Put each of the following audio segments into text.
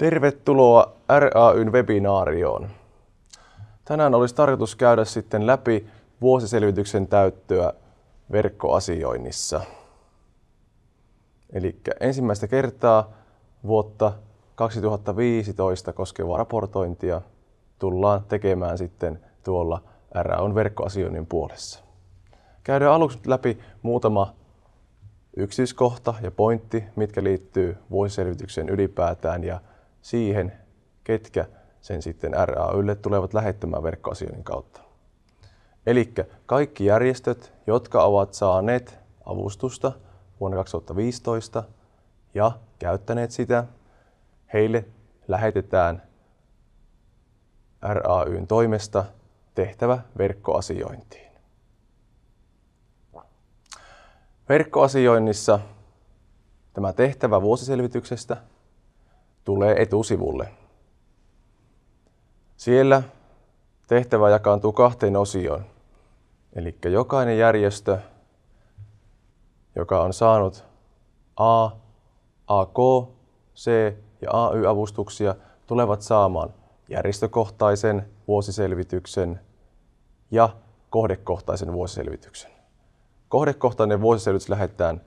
Tervetuloa RAY:n webinaarioon. Tänään olisi tarkoitus käydä sitten läpi vuosiselvityksen täyttöä verkkoasioinnissa. Eli ensimmäistä kertaa vuotta 2015 koskevaa raportointia tullaan tekemään sitten tuolla RAY:n verkkoasioinnin puolessa. Käydään aluksi läpi muutama yksityiskohta ja pointti, mitkä liittyy vuosiselvitykseen ylipäätään ja siihen, ketkä sen sitten RAY:lle tulevat lähettämään verkkoasioinnin kautta. Eli kaikki järjestöt, jotka ovat saaneet avustusta vuonna 2015 ja käyttäneet sitä, heille lähetetään RAY:n toimesta tehtävä verkkoasiointiin. Verkkoasioinnissa tämä tehtävä vuosiselvityksestä tulee etusivulle. Siellä tehtävä jakaantuu kahteen osioon. Eli jokainen järjestö, joka on saanut A, AK, C ja AY-avustuksia, tulevat saamaan järjestökohtaisen vuosiselvityksen ja kohdekohtaisen vuosiselvityksen. Kohdekohtainen vuosiselvitys lähetetään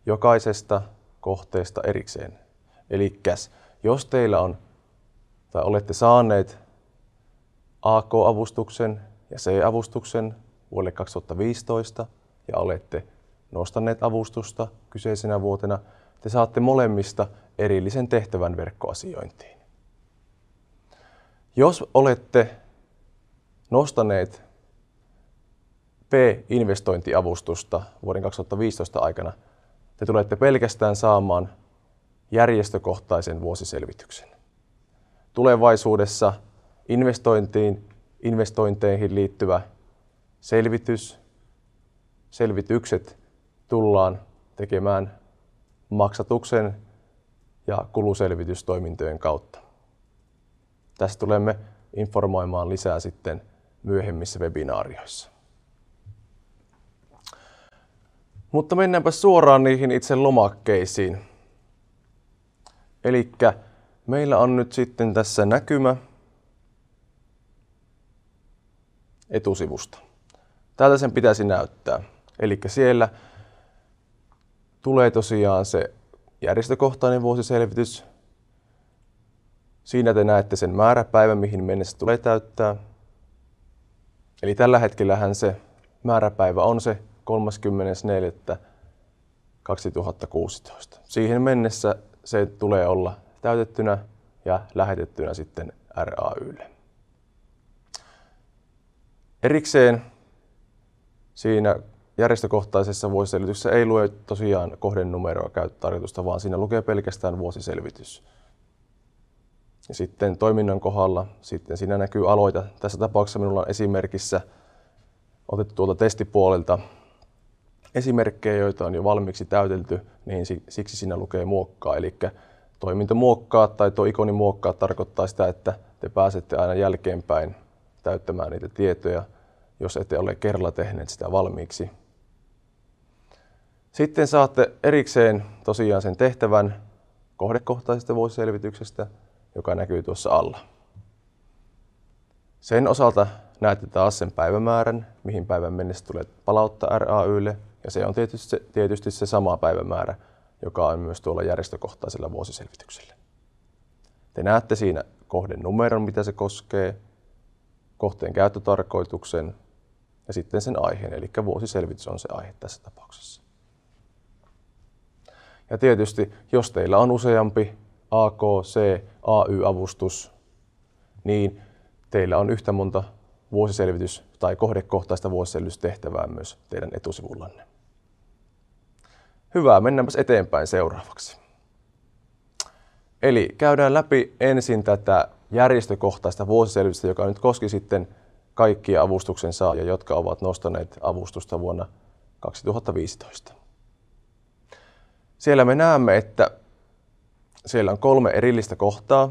jokaisesta kohteesta erikseen. Eli jos teillä on tai olette saaneet AK-avustuksen ja C-avustuksen vuodelle 2015 ja olette nostaneet avustusta kyseisenä vuotena, te saatte molemmista erillisen tehtävän verkkoasiointiin. Jos olette nostaneet P-investointiavustusta vuoden 2015 aikana, te tulette pelkästään saamaan järjestökohtaisen vuosiselvityksen. Tulevaisuudessa investointeihin liittyvä selvitykset tullaan tekemään maksatuksen ja kuluselvitystoimintojen kautta. Tästä tulemme informoimaan lisää sitten myöhemmissä webinaarioissa. Mutta mennäänpä suoraan niihin itse lomakkeisiin. Eli meillä on nyt sitten tässä näkymä etusivusta. Täältä sen pitäisi näyttää. Eli siellä tulee tosiaan se järjestökohtainen vuosiselvitys. Siinä te näette sen määräpäivän, mihin mennessä tulee täyttää. Eli tällä hetkellähän se määräpäivä on se 30.4.2016. Siihen mennessä se tulee olla täytettynä ja lähetettynä sitten RAY:lle. Erikseen siinä järjestökohtaisessa vuosiselvityksessä ei lue tosiaan kohdenumeroa käyttötarkoitusta, vaan siinä lukee pelkästään vuosiselvitys. Ja sitten toiminnan kohdalla sitten siinä näkyy aloita. Tässä tapauksessa minulla on esimerkissä otettu tuolta testipuolelta esimerkkejä, joita on jo valmiiksi täytelty, niin siksi siinä lukee muokkaa. Eli toiminto muokkaa tai tuo ikoni muokkaa tarkoittaa sitä, että te pääsette aina jälkeenpäin täyttämään niitä tietoja, jos ette ole kerralla tehneet sitä valmiiksi. Sitten saatte erikseen tosiaan sen tehtävän kohdekohtaisesta vuosiselvityksestä, joka näkyy tuossa alla. Sen osalta näette taas sen päivämäärän, mihin päivän mennessä tulee palauttaa RAY:lle, ja se on tietysti se sama päivämäärä, joka on myös tuolla järjestökohtaisella vuosiselvityksellä. Te näette siinä kohden numeron, mitä se koskee, kohteen käyttötarkoituksen ja sitten sen aiheen, eli vuosiselvitys on se aihe tässä tapauksessa. Ja tietysti, jos teillä on useampi AK, C, AY-avustus, niin teillä on yhtä monta vuosiselvitys- tai kohdekohtaista vuosiselvitystehtävää myös teidän etusivullanne. Hyvä, mennäänpäs eteenpäin seuraavaksi. Eli käydään läpi ensin tätä järjestökohtaista vuosiselvitystä, joka nyt koski sitten kaikkia avustuksen saajia, jotka ovat nostaneet avustusta vuonna 2015. Siellä me näemme, että siellä on 3 erillistä kohtaa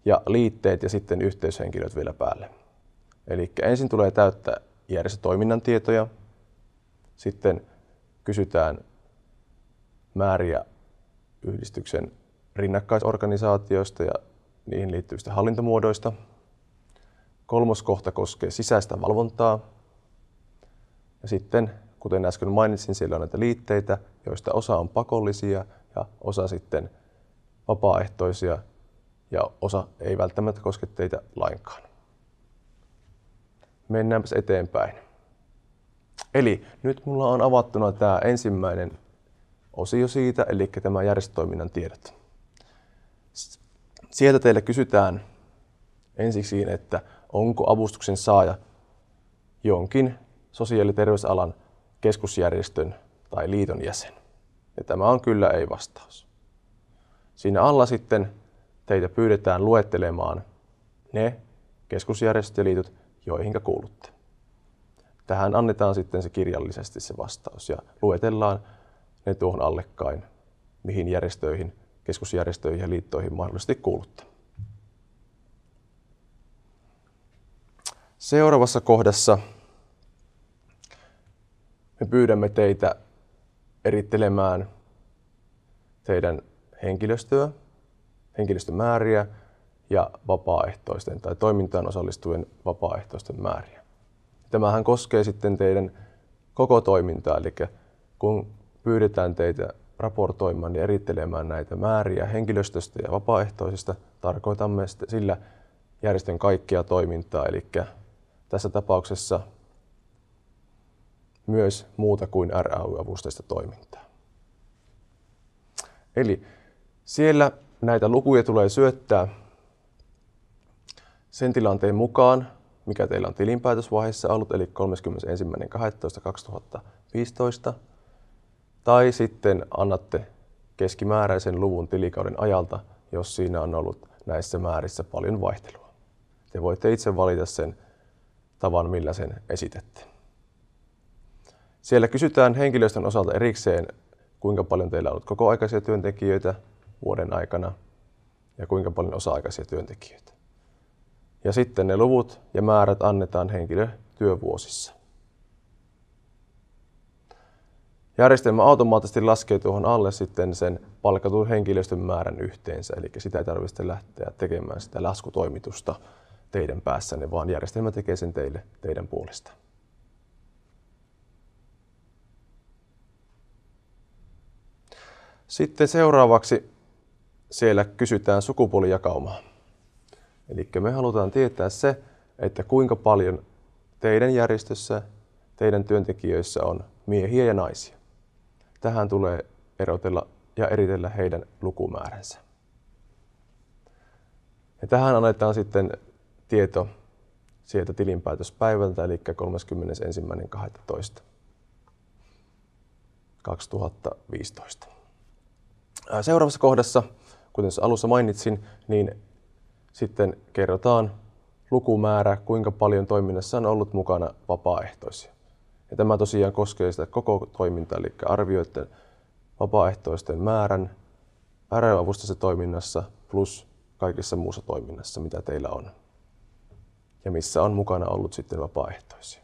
ja liitteet ja sitten yhteyshenkilöt vielä päälle. Eli ensin tulee täyttää järjestötoiminnan tietoja, sitten kysytään määriä yhdistyksen rinnakkaisorganisaatioista ja niihin liittyvistä hallintomuodoista. 3. kohta koskee sisäistä valvontaa. Ja sitten, kuten äsken mainitsin, siellä on näitä liitteitä, joista osa on pakollisia ja osa sitten vapaaehtoisia ja osa ei välttämättä koske teitä lainkaan. Mennäänpäs eteenpäin. Eli nyt mulla on avattuna tämä ensimmäinen osio siitä, eli tämä järjestötoiminnan tiedot. Sieltä teille kysytään ensiksi, että onko avustuksen saaja jonkin sosiaali- ja terveysalan keskusjärjestön tai liiton jäsen. Ja tämä on kyllä ei-vastaus. Siinä alla sitten teitä pyydetään luettelemaan ne keskusjärjestöt ja liitot, joihin kuulutte. Tähän annetaan sitten se kirjallisesti se vastaus ja luetellaan ne tuohon allekkain, mihin järjestöihin, keskusjärjestöihin ja liittoihin mahdollisesti kuulutte. Seuraavassa kohdassa me pyydämme teitä erittelemään teidän henkilöstömääriä ja vapaaehtoisten tai toimintaan osallistuvien vapaaehtoisten määriä. Tämähän koskee sitten teidän koko toimintaa, eli kun pyydetään teitä raportoimaan ja erittelemään näitä määriä henkilöstöstä ja vapaaehtoisista, tarkoitamme sillä järjestön kaikkia toimintaa, eli tässä tapauksessa myös muuta kuin RAY-avusteista toimintaa. Eli siellä näitä lukuja tulee syöttää sen tilanteen mukaan, mikä teillä on tilinpäätösvaiheessa ollut, eli 31.12.2015, tai sitten annatte keskimääräisen luvun tilikauden ajalta, jos siinä on ollut näissä määrissä paljon vaihtelua. Te voitte itse valita sen tavan, millä sen esitätte. Siellä kysytään henkilöstön osalta erikseen, kuinka paljon teillä on ollut kokoaikaisia työntekijöitä vuoden aikana ja kuinka paljon osa-aikaisia työntekijöitä. Ja sitten ne luvut ja määrät annetaan henkilötyövuosissa. Järjestelmä automaattisesti laskee tuohon alle sitten sen palkatun henkilöstön määrän yhteensä, eli sitä ei tarvitse lähteä tekemään sitä laskutoimitusta teidän päässänne, vaan järjestelmä tekee sen teille teidän puolesta. Sitten seuraavaksi siellä kysytään sukupuolijakaumaa. Eli me halutaan tietää se, että kuinka paljon teidän järjestössä, teidän työntekijöissä on miehiä ja naisia. Tähän tulee erotella ja eritellä heidän lukumääränsä. Ja tähän annetaan sitten tieto sieltä tilinpäätöspäivältä, eli 31.12.2015. Seuraavassa kohdassa, kuten alussa mainitsin, niin sitten kerrotaan lukumäärä, kuinka paljon toiminnassa on ollut mukana vapaaehtoisia. Ja tämä tosiaan koskee sitä koko toimintaa, eli arvioitte vapaaehtoisten määrän RAY-avusteisessa toiminnassa plus kaikessa muussa toiminnassa, mitä teillä on. Ja missä on mukana ollut sitten vapaaehtoisia.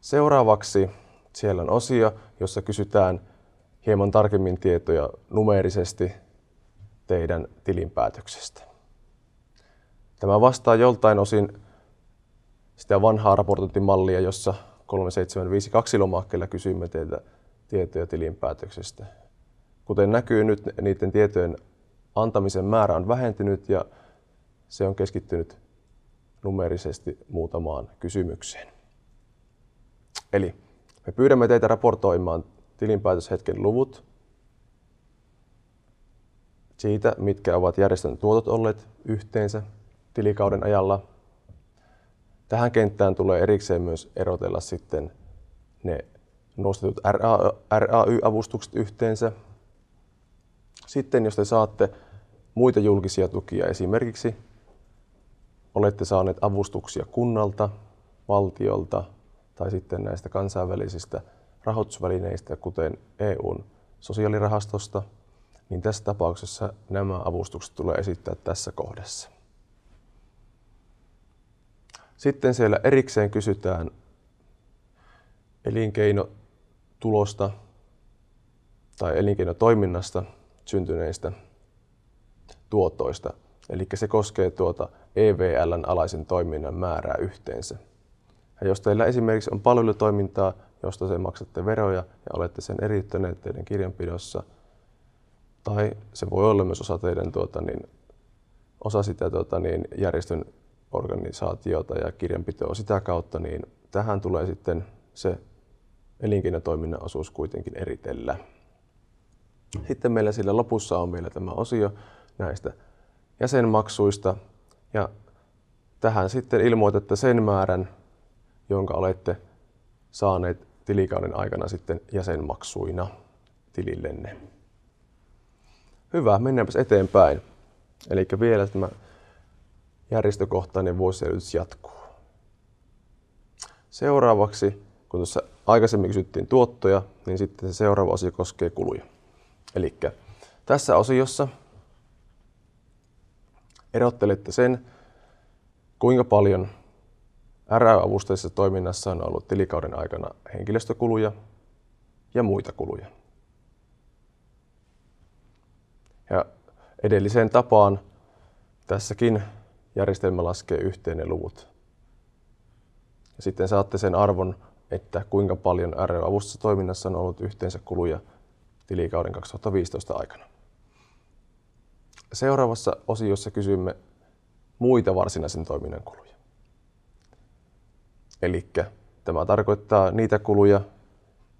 Seuraavaksi siellä on osio, jossa kysytään hieman tarkemmin tietoja numeerisesti teidän tilinpäätöksestä. Tämä vastaa joltain osin sitä vanhaa raportointimallia, jossa 3752 lomakkeella kysyimme teiltä tietoja tilinpäätöksestä. Kuten näkyy nyt, niiden tietojen antamisen määrä on vähentynyt ja se on keskittynyt numeerisesti muutamaan kysymykseen. Eli me pyydämme teitä raportoimaan tilinpäätöshetken luvut siitä, mitkä ovat järjestön tuotot olleet yhteensä tilikauden ajalla. Tähän kenttään tulee erikseen myös erotella sitten ne nostetut RAY-avustukset yhteensä. Sitten jos te saatte muita julkisia tukia, esimerkiksi olette saaneet avustuksia kunnalta, valtiolta tai sitten näistä kansainvälisistä rahoitusvälineistä, kuten EUn sosiaalirahastosta, niin tässä tapauksessa nämä avustukset tulee esittää tässä kohdassa. Sitten siellä erikseen kysytään elinkeinotulosta tai elinkeinotoiminnasta syntyneistä tuotoista. Eli se koskee EVL:n alaisen toiminnan määrää yhteensä. Ja jos teillä esimerkiksi on palvelutoimintaa, josta te maksatte veroja ja olette sen eriyttäneet teidän kirjanpidossa, tai se voi olla myös osa teidän osa sitä järjestön organisaatiota ja kirjanpitoa sitä kautta, niin tähän tulee sitten se elinkeinotoiminnan osuus kuitenkin eritellä. Sitten meillä sillä lopussa on vielä tämä osio näistä jäsenmaksuista, ja tähän sitten ilmoitatte sen määrän, jonka olette saaneet tilikauden aikana sitten jäsenmaksuina tilillenne. Hyvä, mennäänpäs eteenpäin. Eli vielä tämä järjestökohtainen vuosiselvitys jatkuu. Seuraavaksi, kun tuossa aikaisemmin kysyttiin tuottoja, niin sitten se seuraava osio koskee kuluja. Eli tässä osiossa erottelette sen, kuinka paljon RA-avusteisessa toiminnassa on ollut tilikauden aikana henkilöstökuluja ja muita kuluja. Ja edelliseen tapaan tässäkin järjestelmä laskee yhteen ne luvut. Ja sitten saatte sen arvon, että kuinka paljon RA-avusteisessa toiminnassa on ollut yhteensä kuluja tilikauden 2015 aikana. Seuraavassa osiossa kysymme muita varsinaisen toiminnan kuluja. Eli tämä tarkoittaa niitä kuluja,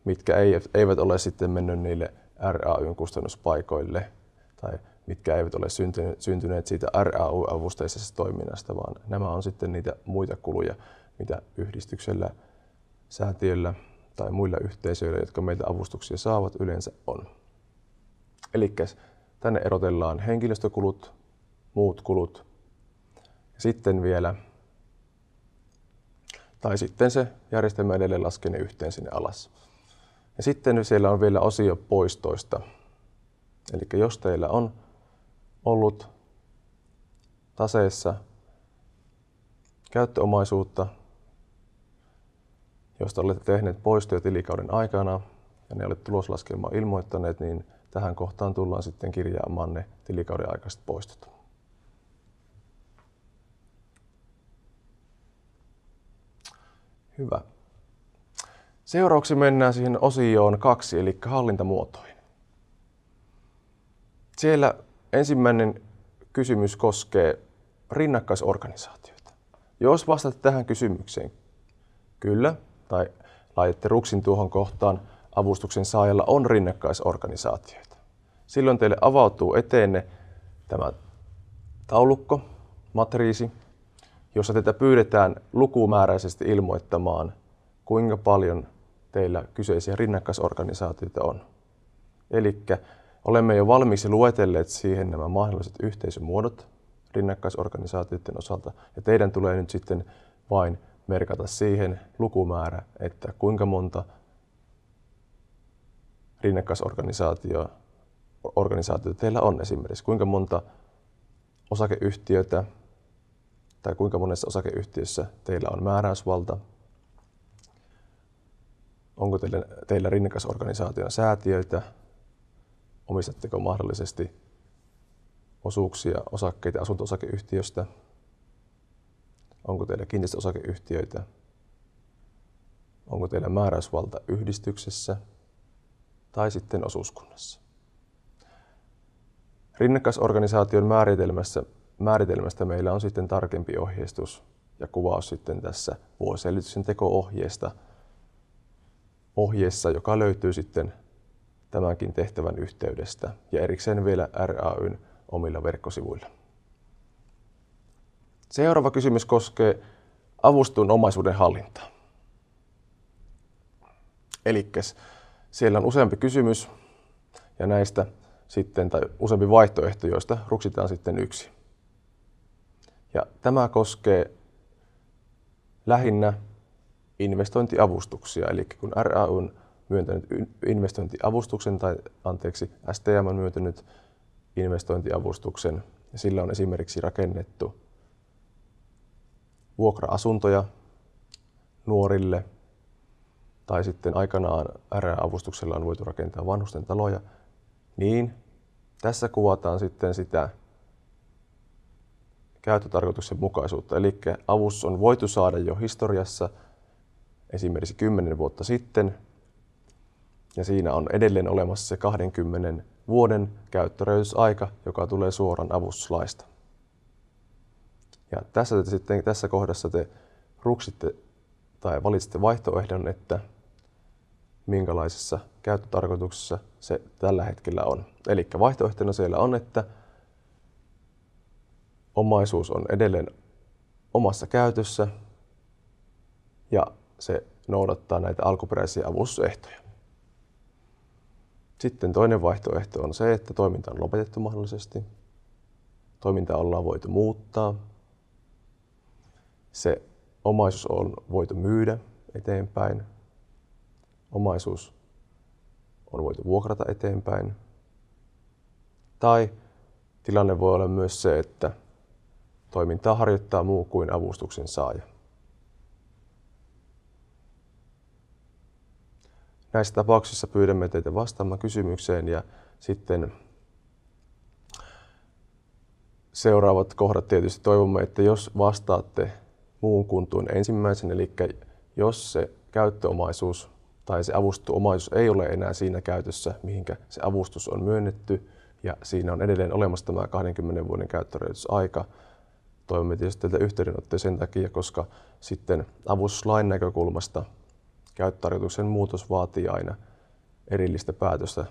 mitkä eivät ole sitten mennyt niille RAY:n kustannuspaikoille tai mitkä eivät ole syntyneet siitä RAY-avusteisesta toiminnasta, vaan nämä on sitten niitä muita kuluja, mitä yhdistyksellä, säätiöllä tai muilla yhteisöillä, jotka meiltä avustuksia saavat, yleensä on. Eli tänne erotellaan henkilöstökulut, muut kulut ja sitten vielä, tai sitten se järjestelmä edelleen laskee ne yhteen sinne alas. Ja sitten siellä on vielä osio poistoista. Eli jos teillä on ollut taseessa käyttöomaisuutta, josta olette tehneet poistoja tilikauden aikana ja ne olette tuloslaskelmaa ilmoittaneet, niin tähän kohtaan tullaan sitten kirjaamaan ne tilikauden aikaiset poistot. Hyvä. Seuraavaksi mennään siihen osioon 2, eli hallintamuotoihin. Siellä ensimmäinen kysymys koskee rinnakkaisorganisaatioita. Jos vastaatte tähän kysymykseen kyllä, tai laitatte ruksin tuohon kohtaan, avustuksen saajalla on rinnakkaisorganisaatioita. Silloin teille avautuu eteenne tämä taulukko, matriisi, jossa teitä pyydetään lukumääräisesti ilmoittamaan, kuinka paljon teillä kyseisiä rinnakkaisorganisaatioita on. Eli olemme jo valmiiksi luetelleet siihen nämä mahdolliset yhteisömuodot rinnakkaisorganisaatioiden osalta, ja teidän tulee nyt sitten vain merkata siihen lukumäärä, että kuinka monta rinnakkaisorganisaatiota teillä on esimerkiksi, kuinka monta osakeyhtiötä tai kuinka monessa osakeyhtiössä teillä on määräysvalta, onko teillä rinnakkaisorganisaation säätiöitä, omistatteko mahdollisesti osuuksia, osakkeita asunto-osakeyhtiöstä, onko teillä kiinteistöosakeyhtiöitä, onko teillä määräysvalta yhdistyksessä tai osuuskunnassa. Rinnakkaisorganisaation määritelmästä meillä on sitten tarkempi ohjeistus ja kuvaus sitten tässä vuosiselvityksen teko-ohjeessa, joka löytyy sitten tämänkin tehtävän yhteydestä ja erikseen vielä RAY:n omilla verkkosivuilla. Seuraava kysymys koskee avustetun omaisuuden hallintaa. Eli siellä on useampi kysymys ja näistä sitten, tai useampi vaihtoehto, joista ruksitaan sitten yksi. Ja tämä koskee lähinnä investointiavustuksia, eli kun RAY on myöntänyt investointiavustuksen, STM on myöntänyt investointiavustuksen, ja sillä on esimerkiksi rakennettu vuokra-asuntoja nuorille, tai sitten aikanaan RA-avustuksella on voitu rakentaa vanhusten taloja, niin Tässä kuvataan sitten sitä käyttötarkoituksenmukaisuutta, eli avustus on voitu saada jo historiassa esimerkiksi 10 vuotta sitten, ja siinä on edelleen olemassa se 20 vuoden käyttörajoitusaika, joka tulee suoraan avustuslaista. Ja tässä kohdassa te ruksitte tai valitsitte vaihtoehdon, että minkälaisessa käyttötarkoituksessa se tällä hetkellä on. Eli vaihtoehtona siellä on, että omaisuus on edelleen omassa käytössä ja se noudattaa näitä alkuperäisiä avustusehtoja. Sitten toinen vaihtoehto on se, että toiminta on lopetettu mahdollisesti. Toiminta ollaan voitu muuttaa. Se omaisuus on voitu myydä eteenpäin. Omaisuus on voitu vuokrata eteenpäin. Tai tilanne voi olla myös se, että toimintaa harjoittaa muu kuin avustuksen saaja. Näissä tapauksissa pyydämme teitä vastaamaan kysymykseen ja sitten seuraavat kohdat tietysti toivomme, että jos vastaatte muun kuin tuon ensimmäisen, eli jos se käyttöomaisuus tai se avustettu omaisuus ei ole enää siinä käytössä, mihinkä se avustus on myönnetty ja siinä on edelleen olemassa tämä 20 vuoden käyttörajoitusaika. Toivomme tietysti teiltä yhteydenottoja sen takia, koska sitten avustuslain näkökulmasta käyttötarkoituksen muutos vaatii aina erillistä päätöstä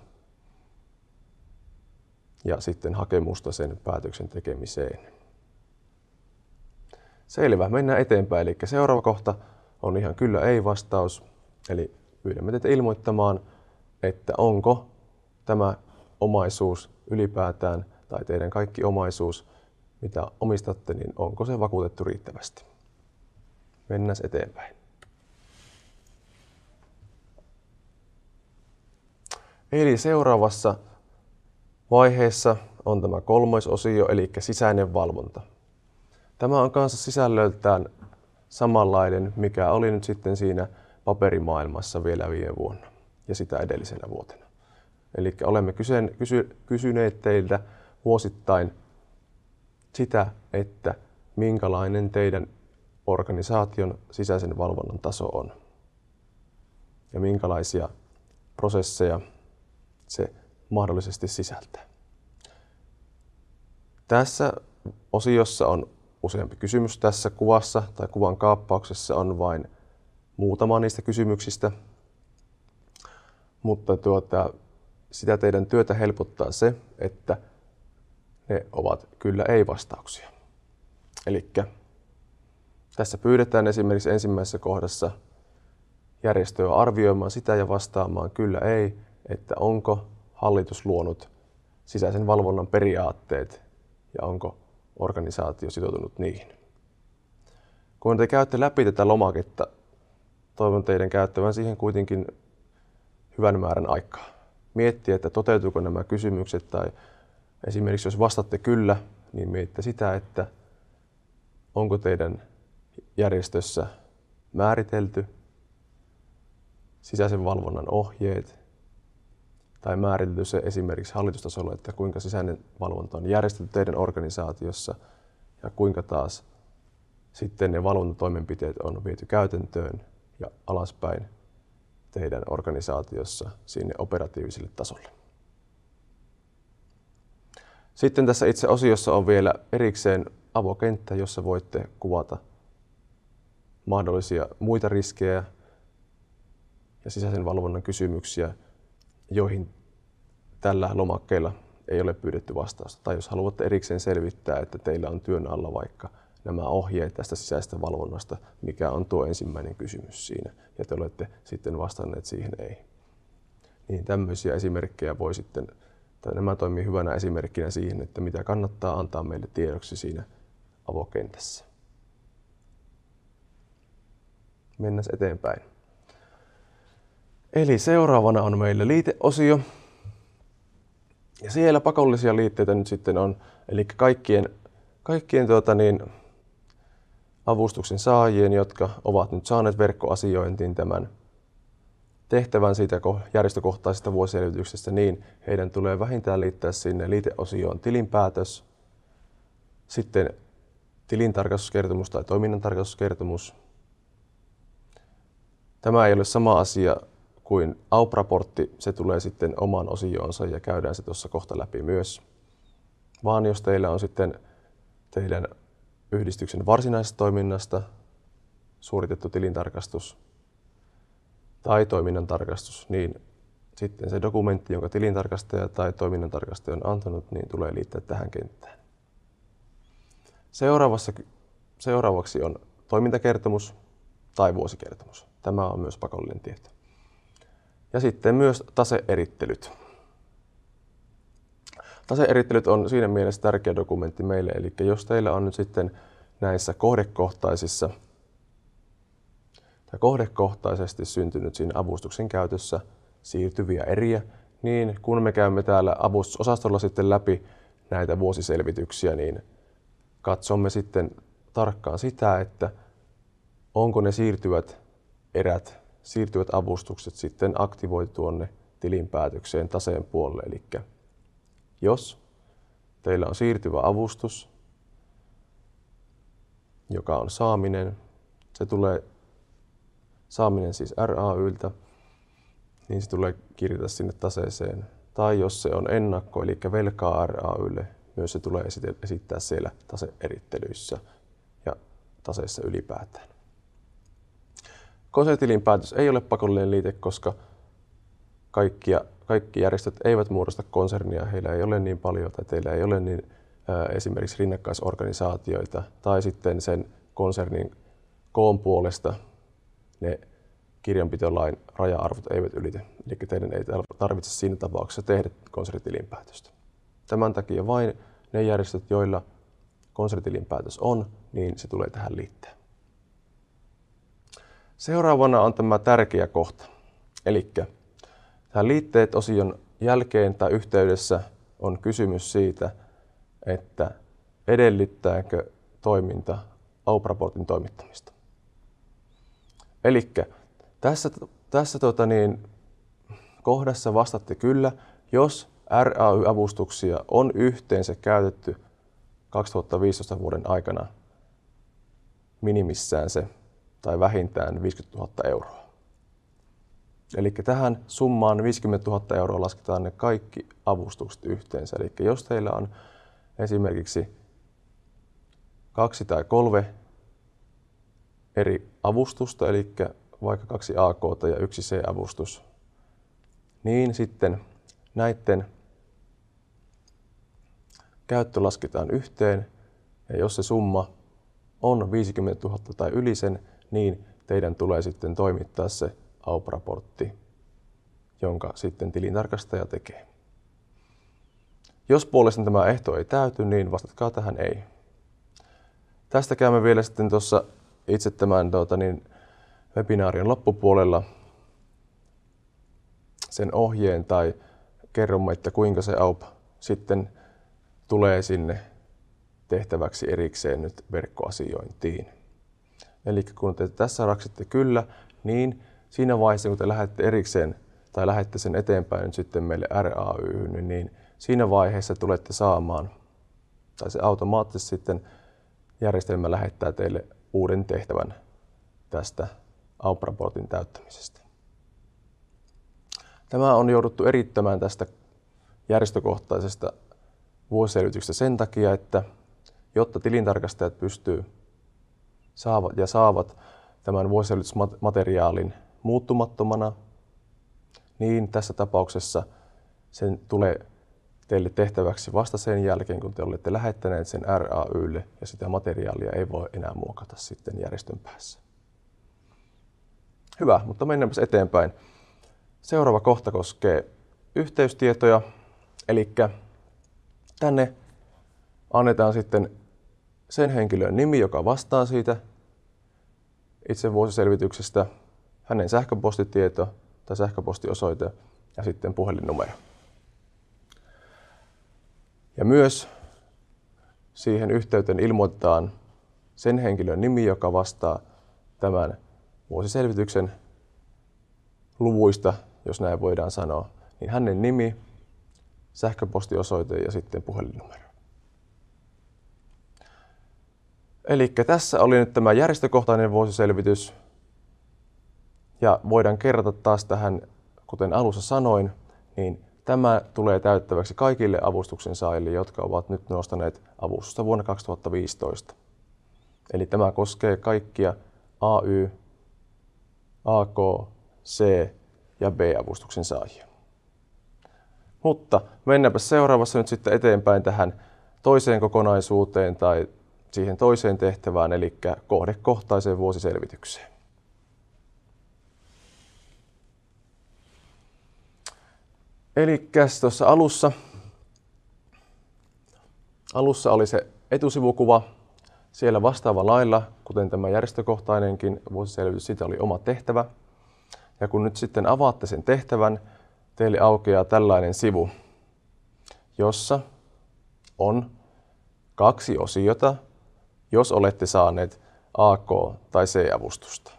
ja sitten hakemusta sen päätöksen tekemiseen. Selvä, mennään eteenpäin. Eli seuraava kohta on ihan kyllä ei vastaus. Eli pyydämme teitä ilmoittamaan, että onko tämä omaisuus ylipäätään tai teidän kaikki omaisuus, mitä omistatte, niin onko se vakuutettu riittävästi. Mennään eteenpäin. Eli seuraavassa vaiheessa on tämä kolmoisosio, eli sisäinen valvonta. Tämä on kanssa sisällöltään samanlainen, mikä oli nyt sitten siinä paperimaailmassa vielä viime vuonna ja sitä edellisenä vuotena. Eli olemme kysyneet teiltä vuosittain sitä, että minkälainen teidän organisaation sisäisen valvonnan taso on ja minkälaisia prosesseja se mahdollisesti sisältää. Tässä osiossa on useampi kysymys. Tässä kuvassa tai kuvan kaappauksessa on vain muutama niistä kysymyksistä, mutta sitä teidän työtä helpottaa se, että ne ovat kyllä ei-vastauksia. Eli tässä pyydetään esimerkiksi ensimmäisessä kohdassa järjestöä arvioimaan sitä ja vastaamaan kyllä ei, että onko hallitus luonut sisäisen valvonnan periaatteet ja onko organisaatio sitoutunut niihin. Kun te käytte läpi tätä lomaketta, toivon teidän käyttävän siihen kuitenkin hyvän määrän aikaa. Miettiä, että toteutuuko nämä kysymykset tai esimerkiksi jos vastatte kyllä, niin mietitte sitä, että onko teidän järjestössä määritelty sisäisen valvonnan ohjeet tai määritelty se esimerkiksi hallitustasolla, että kuinka sisäinen valvonta on järjestetty teidän organisaatiossa ja kuinka taas sitten ne valvontatoimenpiteet on viety käytäntöön ja alaspäin teidän organisaatiossa sinne operatiiviselle tasolle. Sitten tässä itse osiossa on vielä erikseen avokenttä, jossa voitte kuvata mahdollisia muita riskejä ja sisäisen valvonnan kysymyksiä, joihin tällä lomakkeella ei ole pyydetty vastausta. Tai jos haluatte erikseen selvittää, että teillä on työn alla vaikka nämä ohjeet tästä sisäisestä valvonnasta, mikä on tuo ensimmäinen kysymys siinä, ja te olette sitten vastanneet siihen ei. Niin tämmöisiä esimerkkejä voi sitten, tai nämä toimii hyvänä esimerkkinä siihen, että mitä kannattaa antaa meille tiedoksi siinä avokentässä. Mennään eteenpäin. Eli seuraavana on meillä liiteosio. Ja siellä pakollisia liitteitä nyt sitten on, eli kaikkien avustuksen saajien, jotka ovat nyt saaneet verkkoasiointiin tämän tehtävän siitä järjestökohtaisesta vuosiselvityksestä, niin heidän tulee vähintään liittää sinne liiteosioon tilinpäätös, sitten tilintarkastuskertomus tai toiminnantarkastuskertomus. Tämä ei ole sama asia kuin AUP-raportti, se tulee sitten omaan osioonsa ja käydään se tuossa kohta läpi myös. Vaan jos teillä on sitten teidän yhdistyksen varsinaisesta toiminnasta suoritettu tilintarkastus tai toiminnantarkastus, niin sitten se dokumentti, jonka tilintarkastaja tai toiminnantarkastaja on antanut, niin tulee liittää tähän kenttään. Seuraavaksi on toimintakertomus tai vuosikertomus. Tämä on myös pakollinen tieto. Ja sitten myös taseerittelyt. Taseerittelyt on siinä mielessä tärkeä dokumentti meille, eli jos teillä on nyt sitten näissä kohdekohtaisesti syntynyt siinä avustuksen käytössä siirtyviä eriä, niin kun me käymme täällä avustusosastolla sitten läpi näitä vuosiselvityksiä, niin katsomme sitten tarkkaan sitä, että onko ne siirtyvät avustukset sitten aktivoitu tuonne tilinpäätökseen taseen puolelle. Eli jos teillä on siirtyvä avustus, joka on saaminen, se tulee saaminen siis RAYltä, niin se tulee kirjata sinne taseeseen. Tai jos se on ennakko, eli velkaa RAYlle, myös se tulee esittää siellä taseerittelyissä ja taseessa ylipäätään. Konsernitilinpäätös ei ole pakollinen liite, koska kaikki järjestöt eivät muodosta konsernia, heillä ei ole niin paljon tai teillä ei ole niin esimerkiksi rinnakkaisorganisaatioita tai sitten sen konsernin koon puolesta ne kirjanpitolain raja-arvot eivät ylity, eli teidän ei tarvitse siinä tapauksessa tehdä konsernitilinpäätöstä. Tämän takia vain ne järjestöt, joilla konsernitilinpäätös on, niin se tulee tähän liitteen. Seuraavana on tämä tärkeä kohta, eli tähän liitteet-osion jälkeen tai yhteydessä on kysymys siitä, että edellyttääkö toiminta AUP-raportin toimittamista. Eli tässä kohdassa vastatte kyllä, jos RAY-avustuksia on yhteensä käytetty 2015 vuoden aikana minimissään se tai vähintään 50 000 euroa. Eli tähän summaan 50 000 euroa lasketaan ne kaikki avustukset yhteensä. Eli jos teillä on esimerkiksi 2 tai 3 eri avustusta, eli vaikka 2 AK:ta ja 1 C-avustus, niin sitten näiden käyttö lasketaan yhteen, ja jos se summa on 50 000 tai yli sen, niin teidän tulee sitten toimittaa se AUP-raportti, jonka sitten tilintarkastaja tekee. Jos puolestaan tämä ehto ei täyty, niin vastatkaa tähän ei. Tästä käymme vielä sitten tuossa itse tämän webinaarin loppupuolella sen ohjeen tai kerromme, että kuinka se AUP sitten tulee sinne tehtäväksi erikseen nyt verkkoasiointiin. Eli kun te tässä raksitte kyllä, niin siinä vaiheessa kun te lähdette erikseen tai lähdette sen eteenpäin nyt sitten meille RAY:hyn, niin siinä vaiheessa tulette saamaan, tai se automaattisesti sitten järjestelmä lähettää teille uuden tehtävän tästä AUP-raportin täyttämisestä. Tämä on jouduttu erittämään tästä järjestökohtaisesta vuosiselvityksestä sen takia, että jotta tilintarkastajat saavat tämän vuosiselvitysmateriaalin muuttumattomana, niin tässä tapauksessa sen tulee teille tehtäväksi vasta sen jälkeen, kun te olette lähettäneet sen RAYlle ja sitä materiaalia ei voi enää muokata sitten järjestön päässä. Hyvä, mutta mennäänpäs eteenpäin. Seuraava kohta koskee yhteystietoja, eli tänne annetaan sitten sen henkilön nimi, joka vastaa siitä itse vuosiselvityksestä, hänen sähköpostitieto tai sähköpostiosoite ja sitten puhelinnumero. Ja myös siihen yhteyteen ilmoitetaan sen henkilön nimi, joka vastaa tämän vuosiselvityksen luvuista, jos näin voidaan sanoa, niin hänen nimi, sähköpostiosoite ja sitten puhelinnumero. Eli tässä oli nyt tämä järjestökohtainen vuosiselvitys. Ja voidaan kerrata taas tähän, kuten alussa sanoin, niin tämä tulee täyttäväksi kaikille avustuksen saajille, jotka ovat nyt nostaneet avustusta vuonna 2015. Eli tämä koskee kaikkia AY, AK, C ja B-avustuksen saajia. Mutta mennäänpä seuraavassa nyt sitten eteenpäin tähän toiseen kokonaisuuteen tai siihen toiseen tehtävään, eli kohdekohtaiseen vuosiselvitykseen. Eli tuossa alussa oli se etusivukuva. Siellä vastaava lailla, kuten tämä järjestökohtainenkin vuosiselvitys, siitä oli oma tehtävä. Ja kun nyt sitten avaatte sen tehtävän, teille aukeaa tällainen sivu, jossa on 2 osiota, jos olette saaneet AK- tai C-avustusta.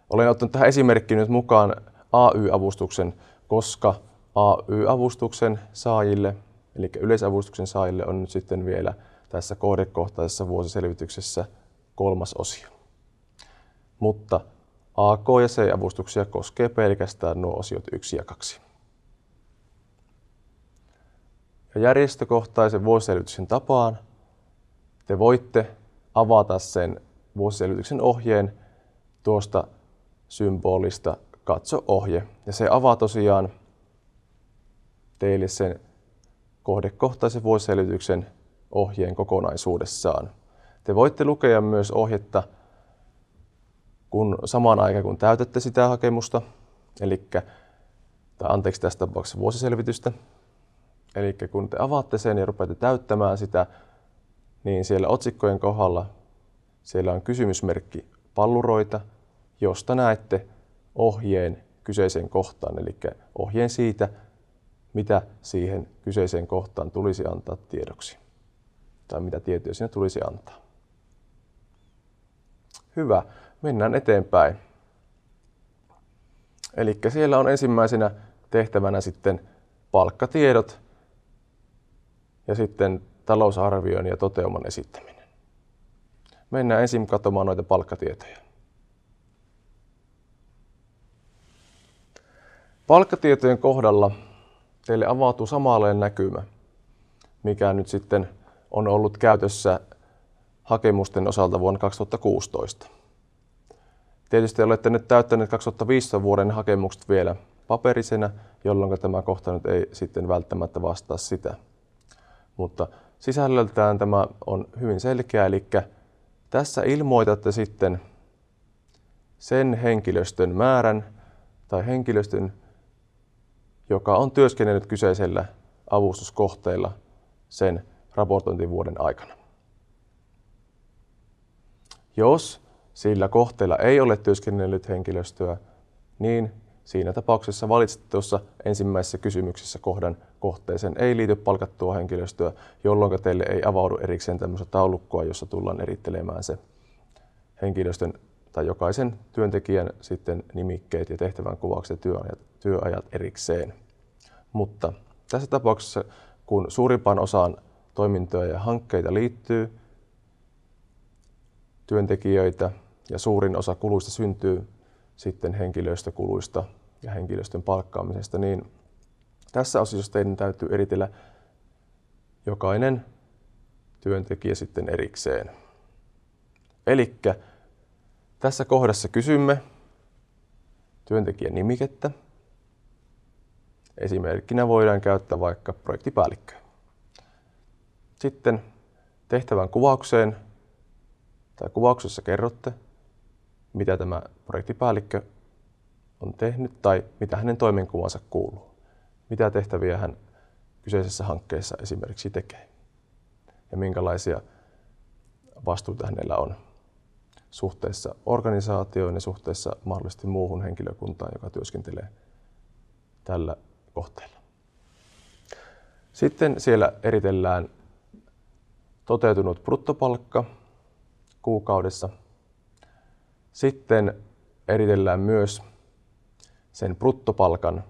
Olen ottanut tähän esimerkkiin nyt mukaan AY-avustuksen, koska AY-avustuksen saajille, eli yleisavustuksen saajille, on nyt sitten vielä tässä kohdekohtaisessa vuosiselvityksessä 3. osio. Mutta AK- ja C-avustuksia koskee pelkästään nuo osiot 1 ja 2. Ja järjestökohtaisen vuosiselvityksen tapaan te voitte avata sen vuosiselvityksen ohjeen tuosta symbolista Katso ohje. Ja se avaa tosiaan teille sen kohdekohtaisen vuosiselvityksen ohjeen kokonaisuudessaan. Te voitte lukea myös ohjetta samaan aikaan, kun täytätte sitä hakemusta, tässä tapauksessa vuosiselvitystä. Eli kun te avaatte sen ja rupeatte täyttämään sitä, niin siellä otsikkojen kohdalla siellä on kysymysmerkki palluroita, josta näette ohjeen kyseiseen kohtaan, eli ohjeen siitä, mitä siihen kyseiseen kohtaan tulisi antaa tiedoksi, tai mitä tietoja siinä tulisi antaa. Hyvä, mennään eteenpäin. Eli siellä on ensimmäisenä tehtävänä sitten palkkatiedot ja sitten talousarvion ja toteuman esittäminen. Mennään ensin katsomaan noita palkkatietoja. Palkkatietojen kohdalla teille avautuu samanlainen näkymä, mikä nyt sitten on ollut käytössä hakemusten osalta vuonna 2016. Tietysti olette nyt täyttäneet 2015 vuoden hakemukset vielä paperisena, jolloin tämä kohta nyt ei sitten välttämättä vastaa sitä. Mutta sisällöltään tämä on hyvin selkeä, eli tässä ilmoitatte sitten sen henkilöstön määrän tai henkilöstön, joka on työskennellyt kyseisellä avustuskohteella sen raportointivuoden aikana. Jos sillä kohteella ei ole työskennellyt henkilöstöä, niin siinä tapauksessa valitsette tuossa ensimmäisessä kysymyksessä kohdan kohteeseen ei liity palkattua henkilöstöä, jolloin teille ei avaudu erikseen tämmöistä taulukkoa, jossa tullaan erittelemään se henkilöstön tai jokaisen työntekijän sitten nimikkeet ja tehtävän kuvaukset ja työajat erikseen. Mutta tässä tapauksessa, kun suurimpaan osaan toimintoja ja hankkeita liittyy työntekijöitä ja suurin osa kuluista syntyy sitten henkilöstökuluista ja henkilöstön palkkaamisesta, niin tässä osiossa teidän täytyy eritellä jokainen työntekijä sitten erikseen. Elikkä tässä kohdassa kysymme työntekijän nimikettä. Esimerkkinä voidaan käyttää vaikka projektipäällikkö. Sitten tehtävän kuvaukseen tai kuvauksessa kerrotte, mitä tämä projektipäällikkö on tehnyt tai mitä hänen toimenkuvansa kuuluu. Mitä tehtäviä hän kyseisessä hankkeessa esimerkiksi tekee ja minkälaisia vastuuta hänellä on suhteessa organisaatioon ja suhteessa mahdollisesti muuhun henkilökuntaan, joka työskentelee tällä kohteella. Sitten siellä eritellään toteutunut bruttopalkka kuukaudessa. Sitten eritellään myös sen bruttopalkan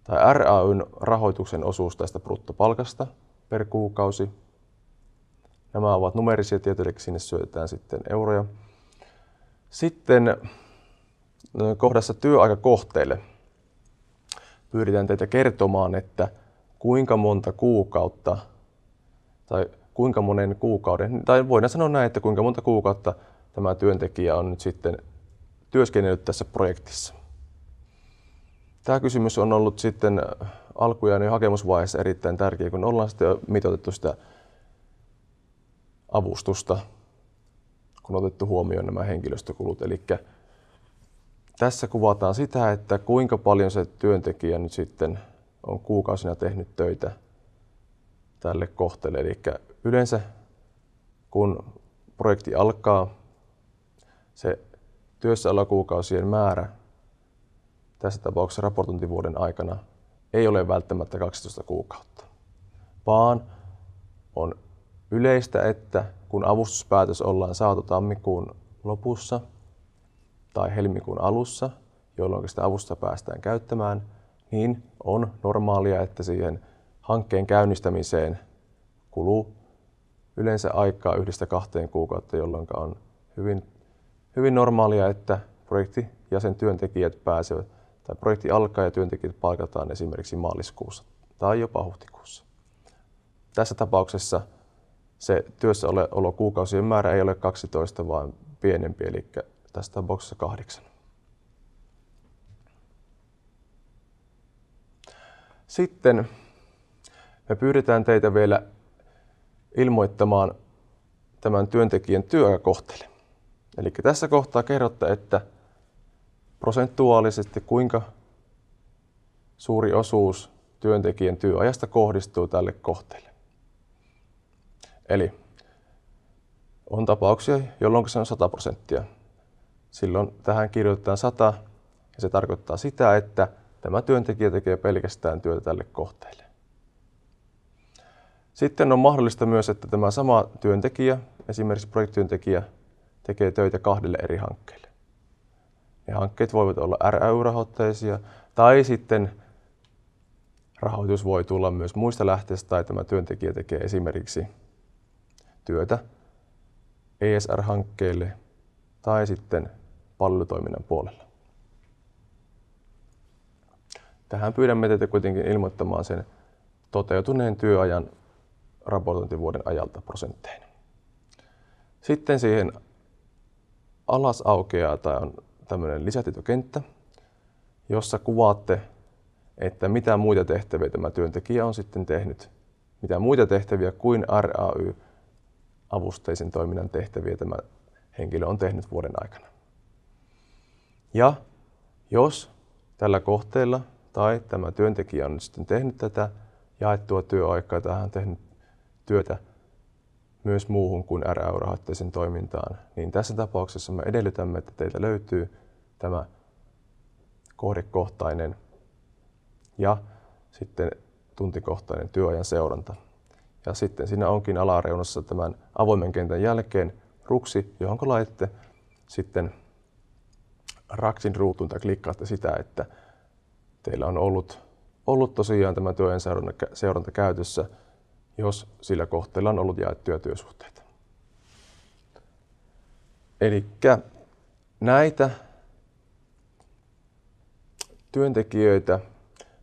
tai RAY:n rahoituksen osuus tästä bruttopalkasta per kuukausi. Nämä ovat numerisia tietoja, eli sinne syötetään sitten euroja. Sitten kohdassa työaikakohteille pyydetään teitä kertomaan, että kuinka monta kuukautta tai kuinka monen kuukauden, tai voidaan sanoa näin, että kuinka monta kuukautta tämä työntekijä on nyt sitten työskennellyt tässä projektissa. Tämä kysymys on ollut sitten alkujaan jo hakemusvaiheessa erittäin tärkeä, kun ollaan sitten mitoitettu sitä avustusta, kun on otettu huomioon nämä henkilöstökulut. Eli tässä kuvataan sitä, että kuinka paljon se työntekijä nyt sitten on kuukausina tehnyt töitä tälle kohteelle. Eli yleensä kun projekti alkaa, se työssäolokuukausien määrä tässä tapauksessa raportointivuoden aikana ei ole välttämättä 12 kuukautta, vaan on yleistä, että kun avustuspäätös ollaan saatu tammikuun lopussa tai helmikuun alussa, jolloin sitä avustusta päästään käyttämään, niin on normaalia, että siihen hankkeen käynnistämiseen kuluu yleensä aikaa 1-2 kuukautta, jolloin on hyvin normaalia, että projekti ja sen työntekijät pääsevät, tai projekti alkaa ja työntekijät palkataan esimerkiksi maaliskuussa tai jopa huhtikuussa. Tässä tapauksessa se työssäolokuukausien määrä ei ole 12, vaan pienempi, eli tässä tapauksessa 8. Sitten me pyydetään teitä vielä ilmoittamaan tämän työntekijän työaikakohteelle. Eli tässä kohtaa kerrotte, että prosentuaalisesti kuinka suuri osuus työntekijän työajasta kohdistuu tälle kohteelle. Eli on tapauksia, jolloin se on 100%. Silloin tähän kirjoitetaan 100 ja se tarkoittaa sitä, että tämä työntekijä tekee pelkästään työtä tälle kohteelle. Sitten on mahdollista myös, että tämä sama työntekijä, esimerkiksi projektityöntekijä, tekee töitä 2 eri hankkeille. Ne hankkeet voivat olla RAY-rahoitteisia tai sitten rahoitus voi tulla myös muista lähteistä tai tämä työntekijä tekee esimerkiksi työtä ESR-hankkeille tai sitten palvelutoiminnan puolella. Tähän pyydämme teitä kuitenkin ilmoittamaan sen toteutuneen työajan raportointivuoden ajalta prosentteina. Sitten siihen alas aukeaa tai on tämmöinen lisätietokenttä, jossa kuvaatte, että mitä muita tehtäviä tämä työntekijä on sitten tehnyt, mitä muita tehtäviä kuin RAY-avusteisen toiminnan tehtäviä tämä henkilö on tehnyt vuoden aikana. Ja jos tällä kohteella tai tämä työntekijä on sitten tehnyt tätä jaettua työaikaa tai hän on tehnyt työtä myös muuhun kuin RAY-rahoitteisen toimintaan, niin tässä tapauksessa me edellytämme, että teiltä löytyy tämä kohdekohtainen ja sitten tuntikohtainen työajan seuranta. Ja sitten siinä onkin alareunassa tämän avoimen kentän jälkeen ruksi, johon laitatte sitten raksin ruutuun tai klikkaatte sitä, että teillä on ollut tosiaan tämä työajan seuranta käytössä, jos sillä kohteella on ollut jaettuja työsuhteita. Eli näitä työntekijöitä,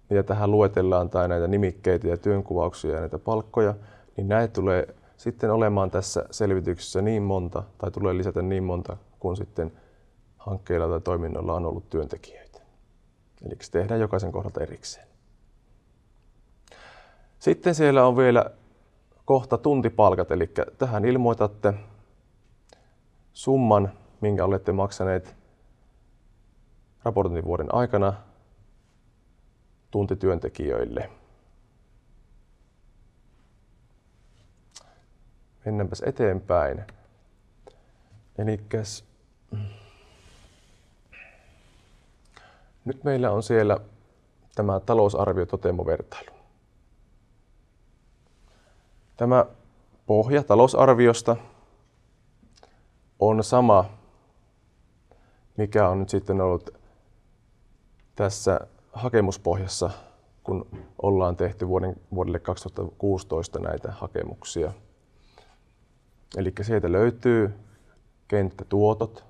mitä tähän luetellaan, tai näitä nimikkeitä ja työnkuvauksia ja näitä palkkoja, niin näitä tulee sitten olemaan tässä selvityksessä niin monta, tai tulee lisätä niin monta, kun sitten hankkeilla tai toiminnoilla on ollut työntekijöitä. Eli se tehdään jokaisen kohdalta erikseen. Sitten siellä on vielä kohta tuntipalkat, eli tähän ilmoitatte summan, minkä olette maksaneet raportointivuoden aikana tuntityöntekijöille. Mennäänpäs eteenpäin. Elikkäs nyt meillä on siellä tämä talousarviototeemovertailu. Tämä pohja talousarviosta on sama, mikä on nyt sitten ollut tässä hakemuspohjassa, kun ollaan tehty vuodelle 2016 näitä hakemuksia. Eli sieltä löytyy kenttätuotot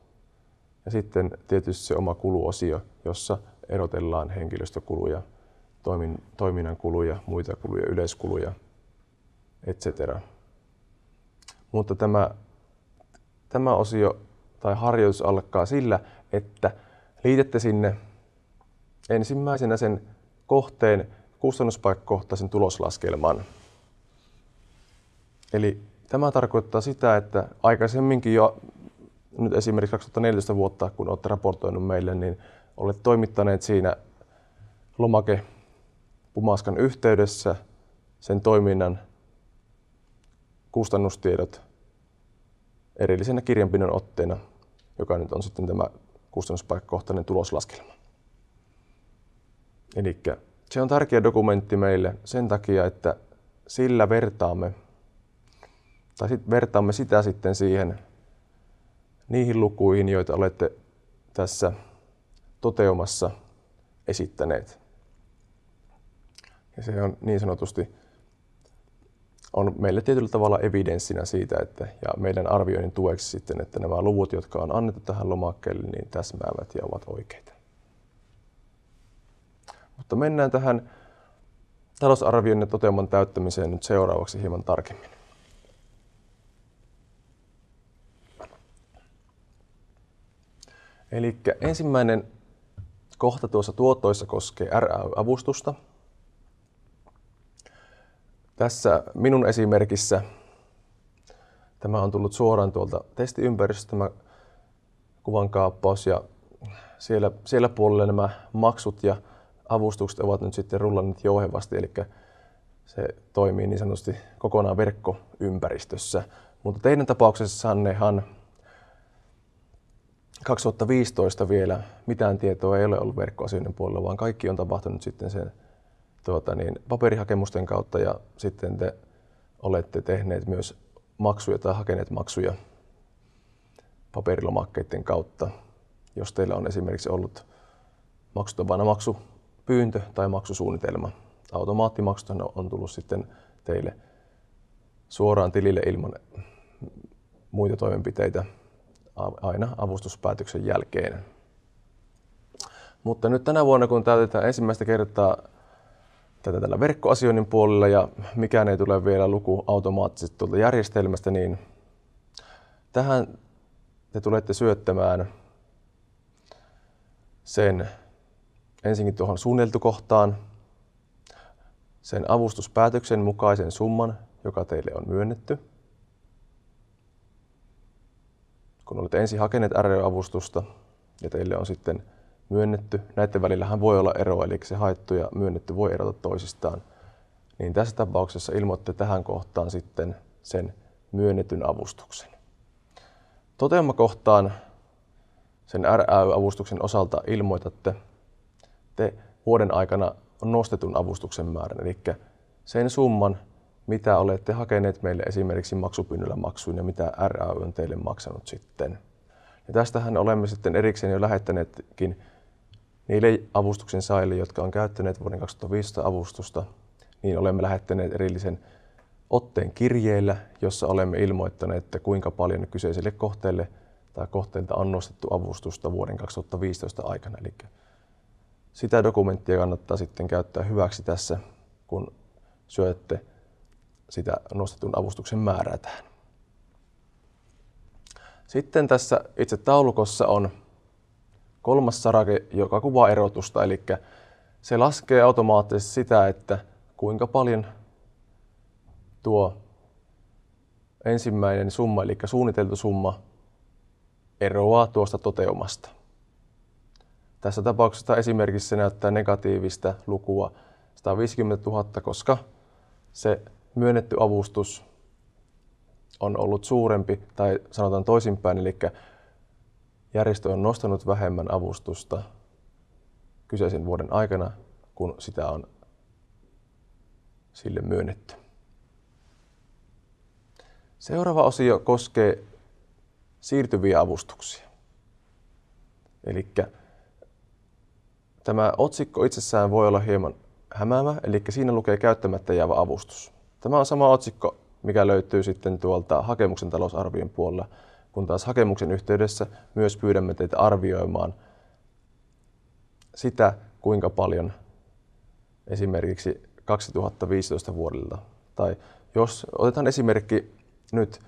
ja sitten tietysti se oma kuluosio, jossa erotellaan henkilöstökuluja, toiminnan kuluja, muita kuluja, yleiskuluja, etc. Mutta tämä osio tai harjoitus alkaa sillä, että liitätte sinne ensimmäisenä sen kohteen kustannuspaikkakohtaisen tuloslaskelman. Eli tämä tarkoittaa sitä, että aikaisemminkin jo nyt esimerkiksi 2014 vuotta, kun olette raportoinut meille, niin olette toimittaneet siinä lomakepumaskan yhteydessä sen toiminnan kustannustiedot erillisenä kirjanpidon otteena, joka nyt on sitten tämä kustannuspaikkakohtainen tuloslaskelma. Eli se on tärkeä dokumentti meille sen takia, että sillä vertaamme sitä sitten niihin lukuihin, joita olette tässä toteumassa esittäneet. Ja se on niin sanotusti on meille tietyllä tavalla evidenssinä siitä, ja meidän arvioinnin tueksi sitten, että nämä luvut, jotka on annettu tähän lomakkeelle, niin täsmäävät ja ovat oikeita. Mutta mennään tähän talousarvion ja toteuman täyttämiseen nyt seuraavaksi hieman tarkemmin. Eli ensimmäinen kohta tuossa tuotoissa koskee RAY-avustusta. Tässä minun esimerkissä tämä on tullut suoraan tuolta testiympäristöstä, tämä kuvankaappaus, ja siellä puolella nämä maksut ja avustukset ovat nyt sitten rullanneet jouhevasti, eli se toimii niin sanotusti kokonaan verkkoympäristössä. Mutta teidän tapauksessannehan 2015 vielä mitään tietoa ei ole ollut verkkoasioiden puolella, vaan kaikki on tapahtunut sitten sen paperihakemusten kautta, ja sitten te olette tehneet myös maksuja tai hakeneet maksuja paperilomakkeiden kautta. Jos teillä on esimerkiksi ollut maksutavana maksupyyntö tai maksusuunnitelma. Automaattimaksut on tullut sitten teille suoraan tilille ilman muita toimenpiteitä aina avustuspäätöksen jälkeen. Mutta nyt tänä vuonna, kun täytetään ensimmäistä kertaa tätä tällä verkkoasioinnin puolella ja mikään ei tule vielä luku automaattisesti tuolta järjestelmästä, niin tähän te tulette syöttämään sen ensinnäkin tuohon suunniteltukohtaan sen avustuspäätöksen mukaisen summan, joka teille on myönnetty. Kun olette ensin hakeneet RAY-avustusta ja teille on sitten myönnetty, näiden välillähän voi olla eroa, eli se haettu ja myönnetty voi erota toisistaan, niin tässä tapauksessa ilmoitte tähän kohtaan sitten sen myönnetyn avustuksen. Toteumakohtaan sen RAY-avustuksen osalta ilmoitatte te vuoden aikana nostetun avustuksen määrän, eli sen summan, mitä olette hakeneet meille esimerkiksi maksupyynnöllä maksuun ja mitä RAY on teille maksanut sitten. Ja tästähän olemme sitten erikseen jo lähettäneetkin niille avustuksen saajille, jotka on käyttäneet vuoden 2015 avustusta, niin olemme lähettäneet erillisen otteen kirjeellä, jossa olemme ilmoittaneet, että kuinka paljon kyseiselle kohteelle tai kohteelta on nostettu avustusta vuoden 2015 aikana. Eli sitä dokumenttia kannattaa sitten käyttää hyväksi tässä, kun syötte sitä nostetun avustuksen määrää tähän. Sitten tässä itse taulukossa on kolmas sarake, joka kuvaa erotusta, eli se laskee automaattisesti sitä, että kuinka paljon tuo ensimmäinen summa, eli suunniteltu summa, eroaa tuosta toteumasta. Tässä tapauksessa esimerkiksi se näyttää negatiivista lukua 150 000, koska se myönnetty avustus on ollut suurempi, tai sanotaan toisinpäin, eli järjestö on nostanut vähemmän avustusta kyseisen vuoden aikana, kun sitä on sille myönnetty. Seuraava osio koskee siirtyviä avustuksia. Eli Tämä otsikko itsessään voi olla hieman hämäävä, eli siinä lukee käyttämättä jäävä avustus. Tämä on sama otsikko, mikä löytyy sitten tuolta hakemuksen talousarvion puolella, kun taas hakemuksen yhteydessä myös pyydämme teitä arvioimaan sitä, kuinka paljon esimerkiksi 2015 vuodelta, tai jos otetaan esimerkki nyt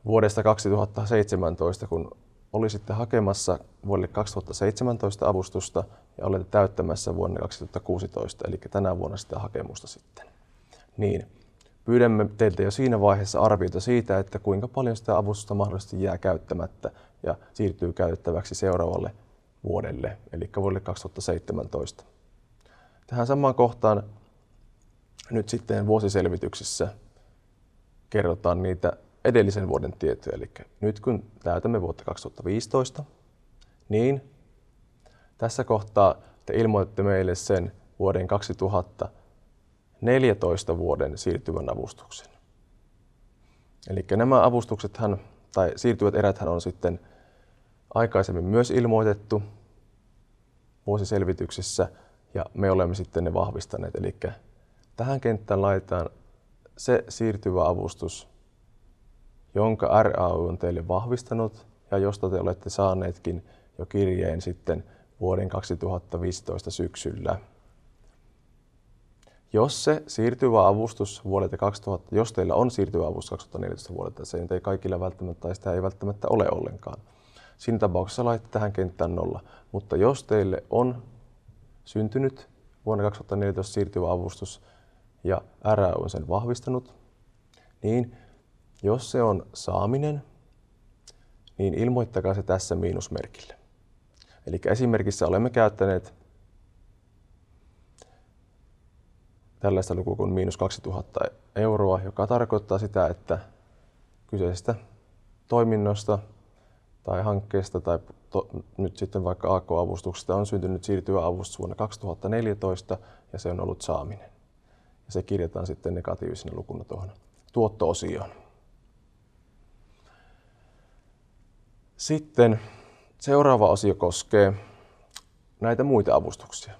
vuodesta 2017, kun olisitte hakemassa vuodelle 2017 avustusta ja olette täyttämässä vuonna 2016, eli tänä vuonna sitä hakemusta sitten, niin pyydämme teiltä jo siinä vaiheessa arviota siitä, että kuinka paljon sitä avustusta mahdollisesti jää käyttämättä ja siirtyy käytettäväksi seuraavalle vuodelle, eli vuodelle 2017. Tähän samaan kohtaan nyt sitten vuosiselvityksessä kerrotaan niitä edellisen vuoden tietoja, eli nyt kun täytämme vuotta 2015, niin tässä kohtaa te ilmoitatte meille sen vuoden 2014 vuoden siirtyvän avustuksen. Eli nämä avustuksethan, tai siirtyvät eräthän on sitten aikaisemmin myös ilmoitettu vuosiselvityksessä, ja me olemme sitten ne vahvistaneet. Eli tähän kenttään laitetaan se siirtyvä avustus, jonka RAY on teille vahvistanut ja josta te olette saaneetkin jo kirjeen sitten vuoden 2015 syksyllä. Jos se siirtyvä avustus vuodelta 2000, jos teillä on siirtyvä avustus 2014 vuodelta, se ei kaikilla välttämättä tai sitä ei välttämättä ole ollenkaan. Siinä tapauksessa laitatte tähän kenttään 0. Mutta jos teille on syntynyt vuonna 2014 siirtyvä avustus ja RAY on sen vahvistanut, niin jos se on saaminen, niin ilmoittakaa se tässä miinusmerkillä. Eli esimerkissä olemme käyttäneet tällaista lukua kuin -2000 euroa, joka tarkoittaa sitä, että kyseisestä toiminnosta tai hankkeesta tai nyt sitten vaikka AK-avustuksesta on syntynyt siirtyvä avustus vuonna 2014 ja se on ollut saaminen. Ja se kirjataan sitten negatiivisena lukuna tuohon tuotto-osioon. Sitten seuraava osio koskee näitä muita avustuksia.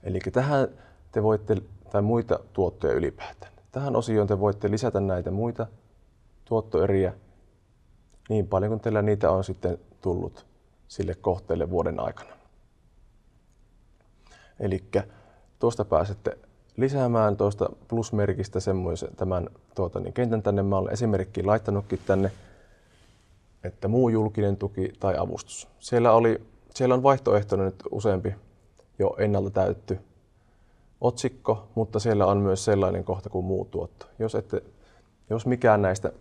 Eli tähän te voitte, tai muita tuottoja ylipäätään. Tähän osioon te voitte lisätä näitä muita tuottoeriä niin paljon kuin teillä niitä on sitten tullut sille kohteelle vuoden aikana. Eli tuosta pääsette lisäämään tuosta plusmerkistä semmoisen tämän kentän tänne. Mä olen esimerkkiin laittanutkin tänne, että muu julkinen tuki tai avustus. Siellä on vaihtoehtona nyt useampi jo ennalta täytetty otsikko, mutta siellä on myös sellainen kohta kuin muu tuotto. Jos mikään näistä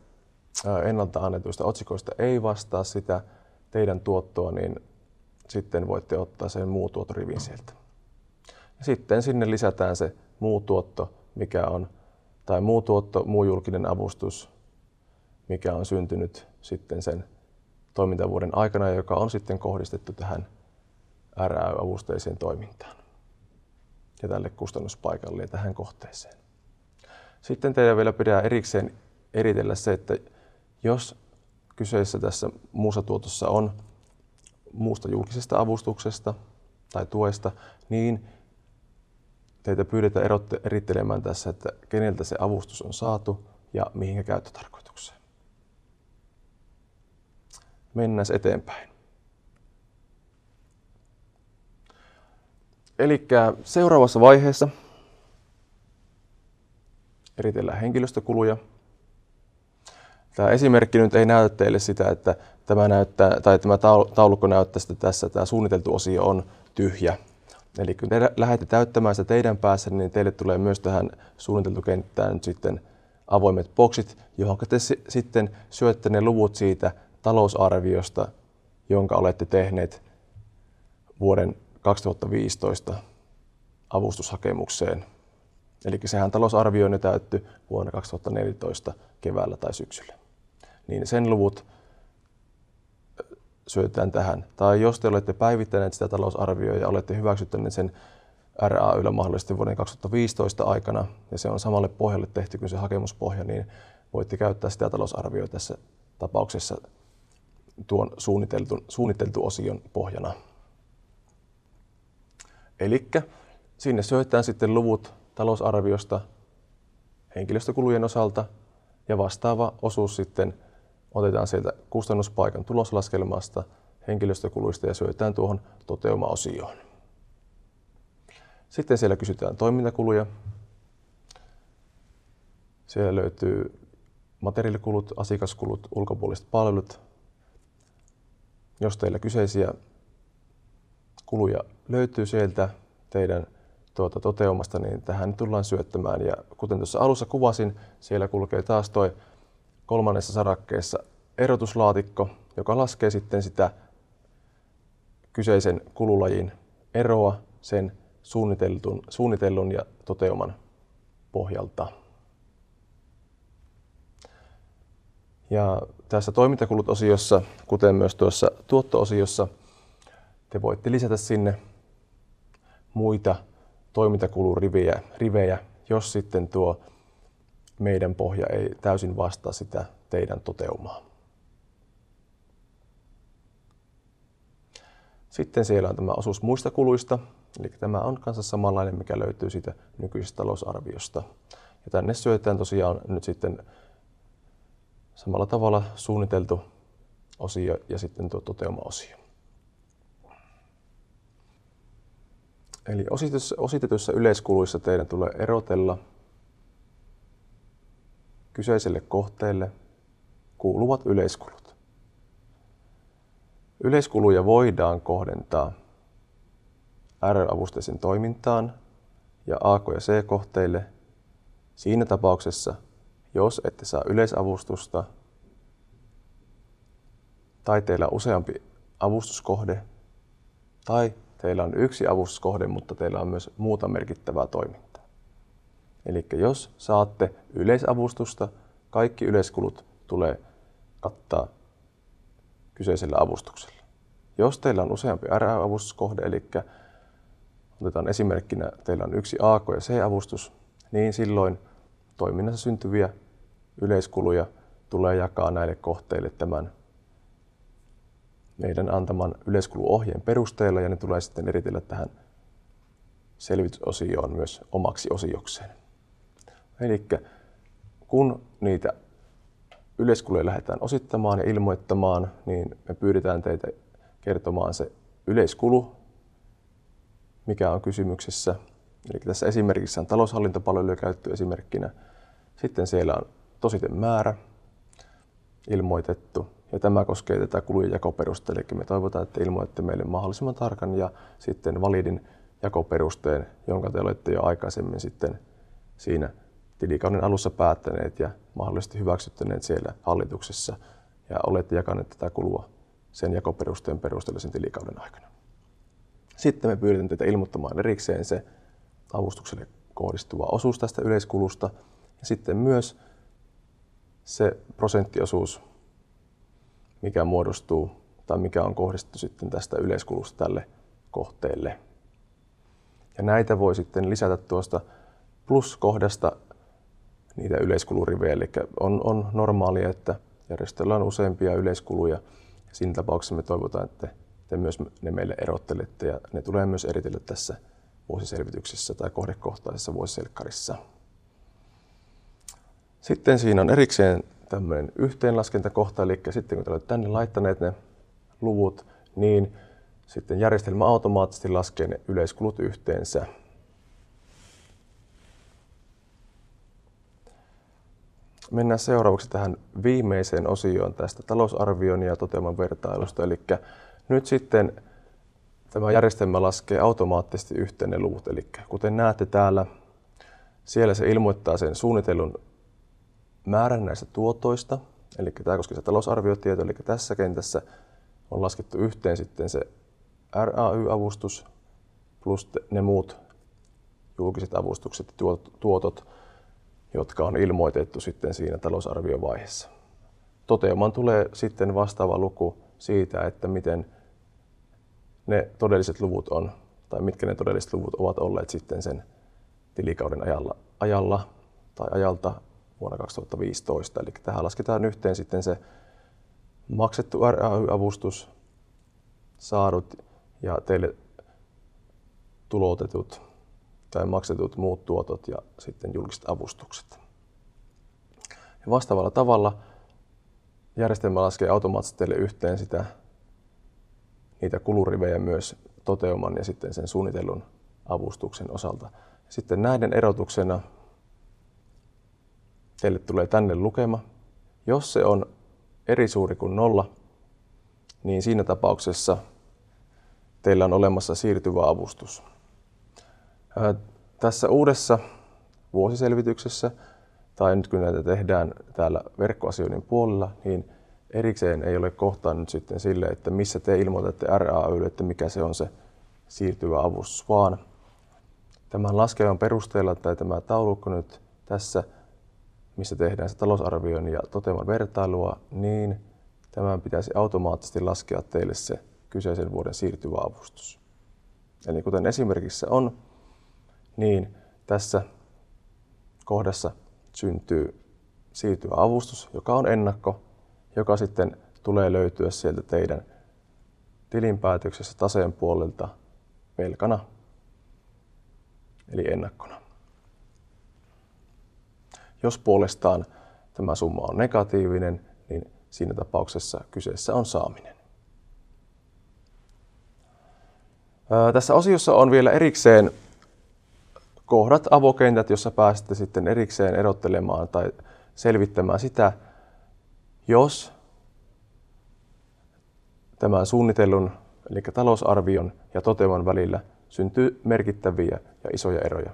ennalta annetuista otsikoista ei vastaa sitä teidän tuottoa, niin sitten voitte ottaa sen muu tuottorivin sieltä. Ja sitten sinne lisätään se muu tuotto, mikä on, tai muu tuotto, muu julkinen avustus, mikä on syntynyt sitten sen toimintavuoden aikana, joka on sitten kohdistettu tähän RAY-avusteiseen toimintaan ja tälle kustannuspaikalle ja tähän kohteeseen. Sitten teidän vielä pitää erikseen eritellä se, että jos kyseessä tässä muussa tuotossa on muusta julkisesta avustuksesta tai tuesta, niin teitä pyydetään erittelemään tässä, että keneltä se avustus on saatu ja mihinkä käyttötarkoitukseen. Mennään eteenpäin. Eli seuraavassa vaiheessa eritellään henkilöstökuluja. Tämä esimerkki nyt ei näytä teille sitä, että tämä taulukko näyttää sitä tässä, tämä suunniteltu osio on tyhjä. Eli kun te lähdette täyttämään sitä teidän päässä, niin teille tulee myös tähän suunniteltukenttään nyt sitten avoimet boksit, johon te sitten syötte ne luvut siitä talousarviosta, jonka olette tehneet vuoden 2015 avustushakemukseen. Eli sehän talousarvio on jo täytty vuonna 2014 keväällä tai syksyllä. Niin sen luvut syötetään tähän. Tai jos te olette päivittäneet sitä talousarvioa ja olette hyväksyttäneet sen RAY:llä mahdollisesti vuoden 2015 aikana, ja se on samalle pohjalle tehty kuin se hakemuspohja, niin voitte käyttää sitä talousarvioa tässä tapauksessa tuon suunniteltu osion pohjana. Elikkä sinne syötetään sitten luvut talousarviosta henkilöstökulujen osalta ja vastaava osuus sitten otetaan sieltä kustannuspaikan tuloslaskelmasta henkilöstökuluista ja syötetään tuohon toteumaosioon. Sitten siellä kysytään toimintakuluja. Siellä löytyy materiaalikulut, asiakaskulut, ulkopuoliset palvelut. Jos teillä kyseisiä kuluja löytyy sieltä teidän toteumasta, niin tähän tullaan syöttämään. Ja kuten tuossa alussa kuvasin, siellä kulkee taas tuo kolmannessa sarakkeessa erotuslaatikko, joka laskee sitten sitä kyseisen kululajin eroa sen suunnitellun ja toteuman pohjalta. Ja tässä toimintakulut-osiossa, kuten myös tuossa tuotto-osiossa, te voitte lisätä sinne muita toimintakulurivejä, jos sitten tuo meidän pohja ei täysin vastaa sitä teidän toteumaa. Sitten siellä on tämä osuus muista kuluista, eli tämä on kanssa samanlainen, mikä löytyy siitä nykyisestä talousarviosta. Ja tänne syötetään tosiaan nyt sitten samalla tavalla suunniteltu osio ja sitten tuo toteumaosio. Eli ositetuissa yleiskuluissa teidän tulee erotella kyseiselle kohteelle kuuluvat yleiskulut. Yleiskuluja voidaan kohdentaa R-avusteisen toimintaan ja A- ja C-kohteille siinä tapauksessa, jos ette saa yleisavustusta tai teillä on useampi avustuskohde tai teillä on yksi avustuskohde, mutta teillä on myös muuta merkittävää toimintaa. Eli jos saatte yleisavustusta, kaikki yleiskulut tulee kattaa kyseisellä avustuksella. Jos teillä on useampi R-avustuskohde, eli otetaan esimerkkinä, teillä on yksi A- ja C-avustus, niin silloin toiminnassa syntyviä yleiskuluja tulee jakaa näille kohteille tämän meidän antaman yleiskuluohjeen perusteella ja ne tulee sitten eritellä tähän selvitysosioon myös omaksi osiokseen. Eli kun niitä yleiskuluja lähdetään osittamaan ja ilmoittamaan, niin me pyydetään teitä kertomaan se yleiskulu, mikä on kysymyksessä. Eli tässä esimerkissä on taloushallintopalveluja käytetty esimerkkinä. Sitten siellä on tositemäärä ilmoitettu. Ja tämä koskee tätä kulujen jakoperusteen, eli me toivotaan, että ilmoitatte meille mahdollisimman tarkan ja sitten validin jakoperusteen, jonka te olette jo aikaisemmin sitten siinä tilikauden alussa päättäneet ja mahdollisesti hyväksyttäneet siellä hallituksessa ja olette jakaneet tätä kulua sen jakoperusteen perusteella sen tilikauden aikana. Sitten me pyydetään teitä ilmoittamaan erikseen se avustukselle kohdistuva osuus tästä yleiskulusta ja sitten myös se prosenttiosuus, mikä muodostuu tai mikä on kohdistettu sitten tästä yleiskulusta tälle kohteelle. Ja näitä voi sitten lisätä tuosta plus-kohdasta niitä yleiskulurivejä, eli on normaalia, että järjestöllä on useampia yleiskuluja. Ja siinä tapauksessa me toivotaan, että te myös ne meille erottelette ja ne tulee myös eritellä tässä vuosiselvityksessä tai kohdekohtaisessa vuosiselkkarissa. Sitten siinä on erikseen tämmöinen yhteenlaskentakohta, eli sitten kun te olette tänne laittaneet ne luvut, niin sitten järjestelmä automaattisesti laskee ne yleiskulut yhteensä. Mennään seuraavaksi tähän viimeiseen osioon tästä talousarvion ja toteuman vertailusta. Eli nyt sitten tämä järjestelmä laskee automaattisesti yhteen ne luvut. Eli kuten näette täällä, siellä se ilmoittaa sen suunnitellun määrän näistä tuotoista. Eli tämä koskee se talousarviotieto. Eli tässä kentässä on laskettu yhteen sitten se RAY-avustus plus ne muut julkiset avustukset ja tuotot, jotka on ilmoitettu sitten siinä talousarviovaiheessa. Toteumaan tulee sitten vastaava luku siitä, että miten ne todelliset luvut on, tai mitkä ne todelliset luvut ovat olleet sitten sen tilikauden ajalta vuonna 2015. Eli tähän lasketaan yhteen sitten se maksettu RAY-avustus, saadut ja teille tuloutetut tai maksetut muut tuotot ja sitten julkiset avustukset. Ja vastaavalla tavalla järjestelmä laskee automaattisesti teille yhteen niitä kulurivejä myös toteuman ja sitten sen suunnitellun avustuksen osalta. Sitten näiden erotuksena teille tulee tänne lukema. Jos se on eri suuri kuin 0, niin siinä tapauksessa teillä on olemassa siirtyvä avustus. Tässä uudessa vuosiselvityksessä, tai nyt kun näitä tehdään täällä verkkoasioinnin puolella, niin erikseen ei ole kohtaa nyt sitten sille, että missä te ilmoitatte RAY:lle, että mikä se on se siirtyvä avustus, vaan tämän laskelman perusteella tai tämä taulukko nyt tässä, missä tehdään se talousarvion ja toteuman vertailua, niin tämän pitäisi automaattisesti laskea teille se kyseisen vuoden siirtyvä avustus. Eli kuten esimerkissä on, niin tässä kohdassa syntyy siirtyvä avustus, joka on ennakko, joka sitten tulee löytyä sieltä teidän tilinpäätöksessä taseen puolelta velkana, eli ennakkona. Jos puolestaan tämä summa on negatiivinen, niin siinä tapauksessa kyseessä on saaminen. Tässä osiossa on vielä erikseen kohdat, avokentät, jossa pääsette sitten erikseen erottelemaan tai selvittämään sitä, jos tämän suunnitellun, eli talousarvion ja toteuman välillä syntyy merkittäviä ja isoja eroja.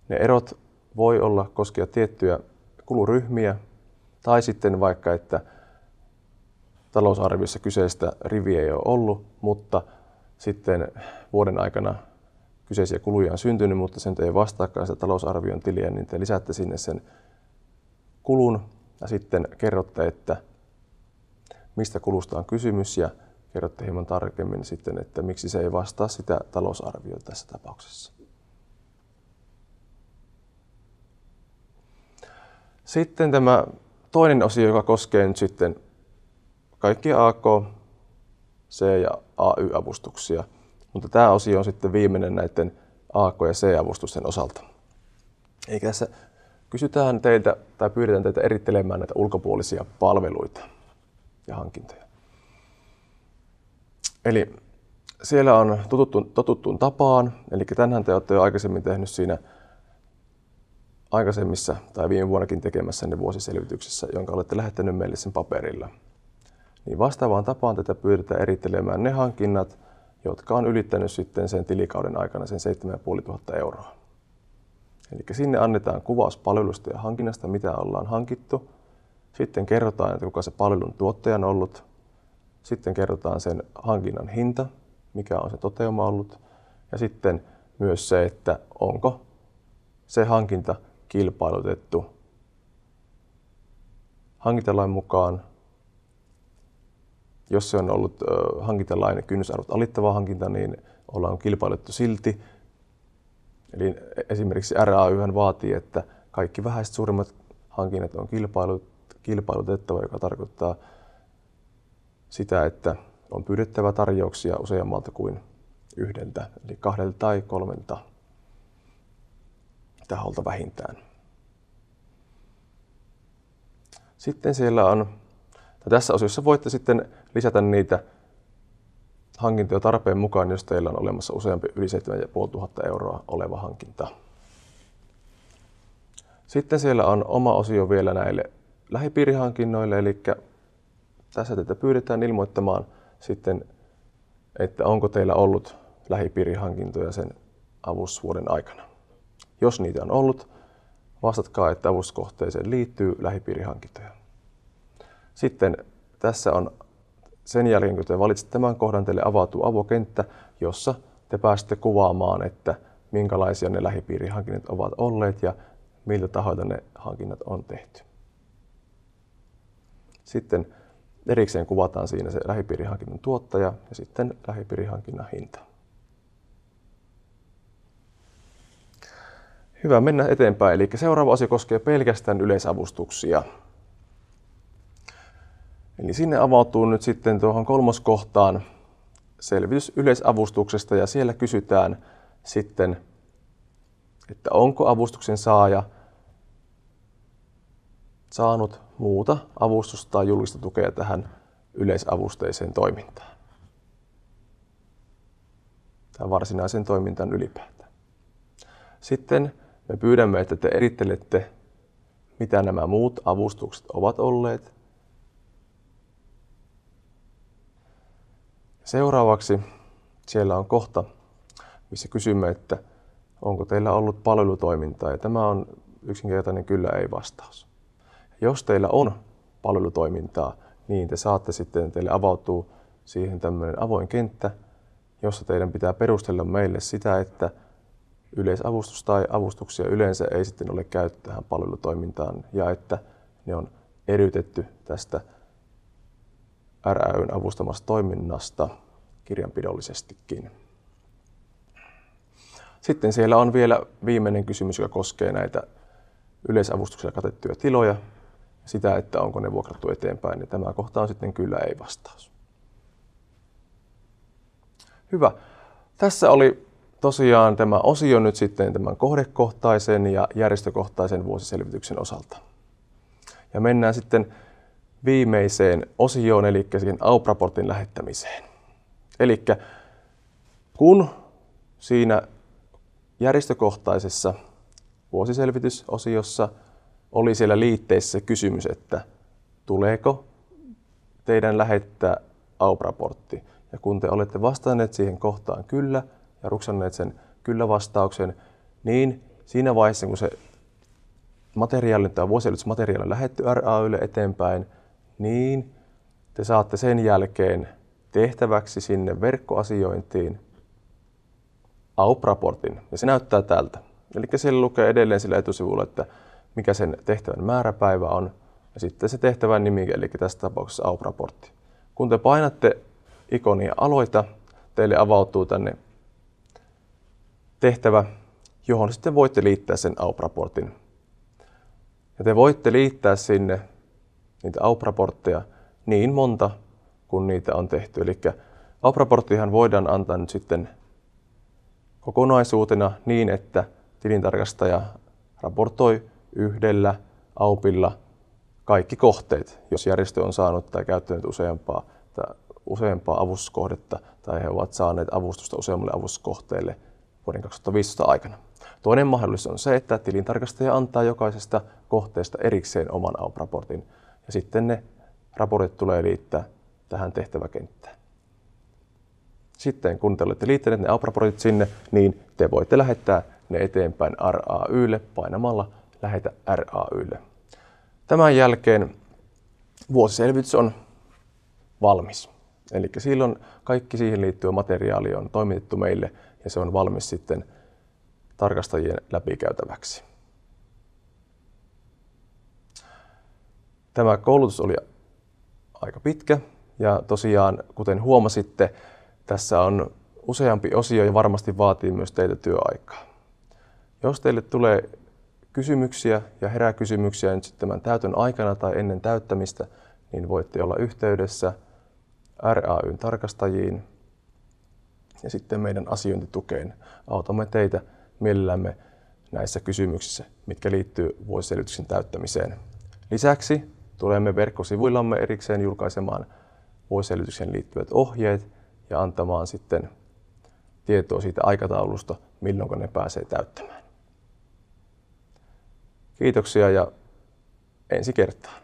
Ne erot voi olla koskea tiettyjä kuluryhmiä tai sitten vaikka, että talousarviossa kyseistä riviä ei ole ollut, mutta sitten vuoden aikana kyseisiä kuluja on syntynyt, mutta sen ei vastaakaan sitä talousarvion tiliä, niin te lisäätte sinne sen kulun ja sitten kerrotte, että mistä kulusta on kysymys ja kerrotte hieman tarkemmin sitten, että miksi se ei vastaa sitä talousarviota tässä tapauksessa. Sitten tämä toinen osio, joka koskee nyt sitten kaikkia AK, C ja AY-avustuksia, mutta tämä osio on sitten viimeinen näiden AK- ja C-avustusten osalta. Eikä tässä kysytään teiltä tai pyydetään teitä erittelemään näitä ulkopuolisia palveluita ja hankintoja. Eli siellä on totuttuun tapaan, eli tänään te olette jo aikaisemmin tehnyt siinä aikaisemmissa tai viime vuonnakin tekemässänne vuosiselvityksessä, jonka olette lähettänyt meille sen paperilla. Niin vastaavaan tapaan tätä pyydetään erittelemään ne hankinnat, jotka on ylittänyt sitten sen tilikauden aikana sen 7,500 euroa. Eli sinne annetaan kuvaus palvelusta ja hankinnasta, mitä ollaan hankittu. Sitten kerrotaan, että kuka se palvelun tuottaja on ollut. Sitten kerrotaan sen hankinnan hinta, mikä on se toteuma ollut. Ja sitten myös se, että onko se hankinta kilpailutettu hankintalain mukaan. Jos se on ollut hankintalain kynnysarvot alittava hankinta, niin ollaan kilpailutettu silti. Eli esimerkiksi RAY vaatii, että kaikki vähäiset suurimmat hankinnat on kilpailutettava, joka tarkoittaa sitä, että on pyydettävä tarjouksia useammalta kuin yhdeltä, eli 2 tai 3 taholta vähintään. Sitten siellä on, tässä osiossa voitte sitten lisätä niitä hankintoja tarpeen mukaan, jos teillä on olemassa useampi yli 7,500 euroa oleva hankinta. Sitten siellä on oma osio vielä näille lähipiirihankinnoille, eli tässä teitä pyydetään ilmoittamaan sitten, että onko teillä ollut lähipiirihankintoja sen avustusvuoden aikana. Jos niitä on ollut, vastatkaa, että avustuskohteeseen liittyy lähipiirihankintoja. Sitten tässä on sen jälkeen, kun te valitsette tämän kohdan, teille avautuu avokenttä, jossa te pääsette kuvaamaan, että minkälaisia ne lähipiirihankinnat ovat olleet ja miltä tahoilta ne hankinnat on tehty. Sitten erikseen kuvataan siinä se lähipiirihankinnan tuottaja ja sitten lähipiirihankinnan hinta. Hyvä, mennä eteenpäin. Eli seuraava asia koskee pelkästään yleisavustuksia. Eli sinne avautuu nyt sitten tuohon kolmoskohtaan selvitys yleisavustuksesta ja siellä kysytään sitten, että onko avustuksen saaja saanut muuta avustusta tai julkista tukea tähän yleisavusteiseen toimintaan tai varsinaiseen toimintaan ylipäätään. Sitten me pyydämme, että te erittelette, mitä nämä muut avustukset ovat olleet. Seuraavaksi siellä on kohta, missä kysymme, että onko teillä ollut palvelutoimintaa, ja tämä on yksinkertainen kyllä ei vastaus. Jos teillä on palvelutoimintaa, niin te saatte sitten, teille avautuu siihen tämmöinen avoin kenttä, jossa teidän pitää perustella meille sitä, että yleisavustus tai avustuksia yleensä ei sitten ole käytetty tähän palvelutoimintaan ja että ne on eriytetty tästä RAY:n avustamasta toiminnasta kirjanpidollisestikin. Sitten siellä on vielä viimeinen kysymys, joka koskee näitä yleisavustuksella katettuja tiloja, sitä, että onko ne vuokrattu eteenpäin, ja tämä kohta on sitten kyllä ei vastaus. Hyvä. Tässä oli tosiaan tämä osio nyt sitten tämän kohdekohtaisen ja järjestökohtaisen vuosiselvityksen osalta. Ja mennään sitten viimeiseen osioon, eli siihen AUP-raportin lähettämiseen. Eli kun siinä järjestökohtaisessa vuosiselvitysosiossa oli siellä liitteessä kysymys, että tuleeko teidän lähettää AUP-raportti. Ja kun te olette vastanneet siihen kohtaan kyllä ja ruksanneet sen kyllä-vastauksen, niin siinä vaiheessa, kun se materiaali tai vuosiselvitysmateriaali on lähetty RAY:lle eteenpäin, niin te saatte sen jälkeen tehtäväksi sinne verkkoasiointiin AUP-raportin. Ja se näyttää tältä. Eli siellä lukee edelleen sillä etusivulla, että mikä sen tehtävän määräpäivä on, ja sitten se tehtävän nimi, eli tässä tapauksessa AUP-raportti. Kun te painatte ikonia aloita, teille avautuu tänne tehtävä, johon sitten voitte liittää sen AUP-raportin. Ja te voitte liittää sinne niitä AUP-raportteja niin monta, kun niitä on tehty. Eli AUP-raporttihan voidaan antaa nyt sitten kokonaisuutena niin, että tilintarkastaja raportoi yhdellä AUPilla kaikki kohteet, jos järjestö on saanut tai käyttänyt useampaa avustuskohdetta tai he ovat saaneet avustusta useammalle avustuskohteelle vuoden 2015 aikana. Toinen mahdollisuus on se, että tilintarkastaja antaa jokaisesta kohteesta erikseen oman AUP-raportin ja sitten ne raportit tulee liittää tähän tehtäväkenttään. Sitten kun te olette liittäneet ne AUP-raportit sinne, niin te voitte lähettää ne eteenpäin RAY:lle painamalla Lähetä RAY:lle. Tämän jälkeen vuosiselvitys on valmis. Eli silloin kaikki siihen liittyvä materiaali on toimitettu meille ja se on valmis sitten tarkastajien läpikäytäväksi. Tämä koulutus oli aika pitkä ja tosiaan, kuten huomasitte, tässä on useampi osio ja varmasti vaatii myös teiltä työaikaa. Jos teille tulee kysymyksiä ja herää kysymyksiä nyt sitten tämän täytön aikana tai ennen täyttämistä, niin voitte olla yhteydessä RAY:n tarkastajiin ja sitten meidän asiointitukeen. Autamme teitä mielellämme näissä kysymyksissä, mitkä liittyy vuosiselvityksen täyttämiseen. Lisäksi tulemme verkkosivuillamme erikseen julkaisemaan vuosiselvitykseen liittyvät ohjeet ja antamaan sitten tietoa siitä aikataulusta, milloin ne pääsee täyttämään. Kiitoksia ja ensi kertaan.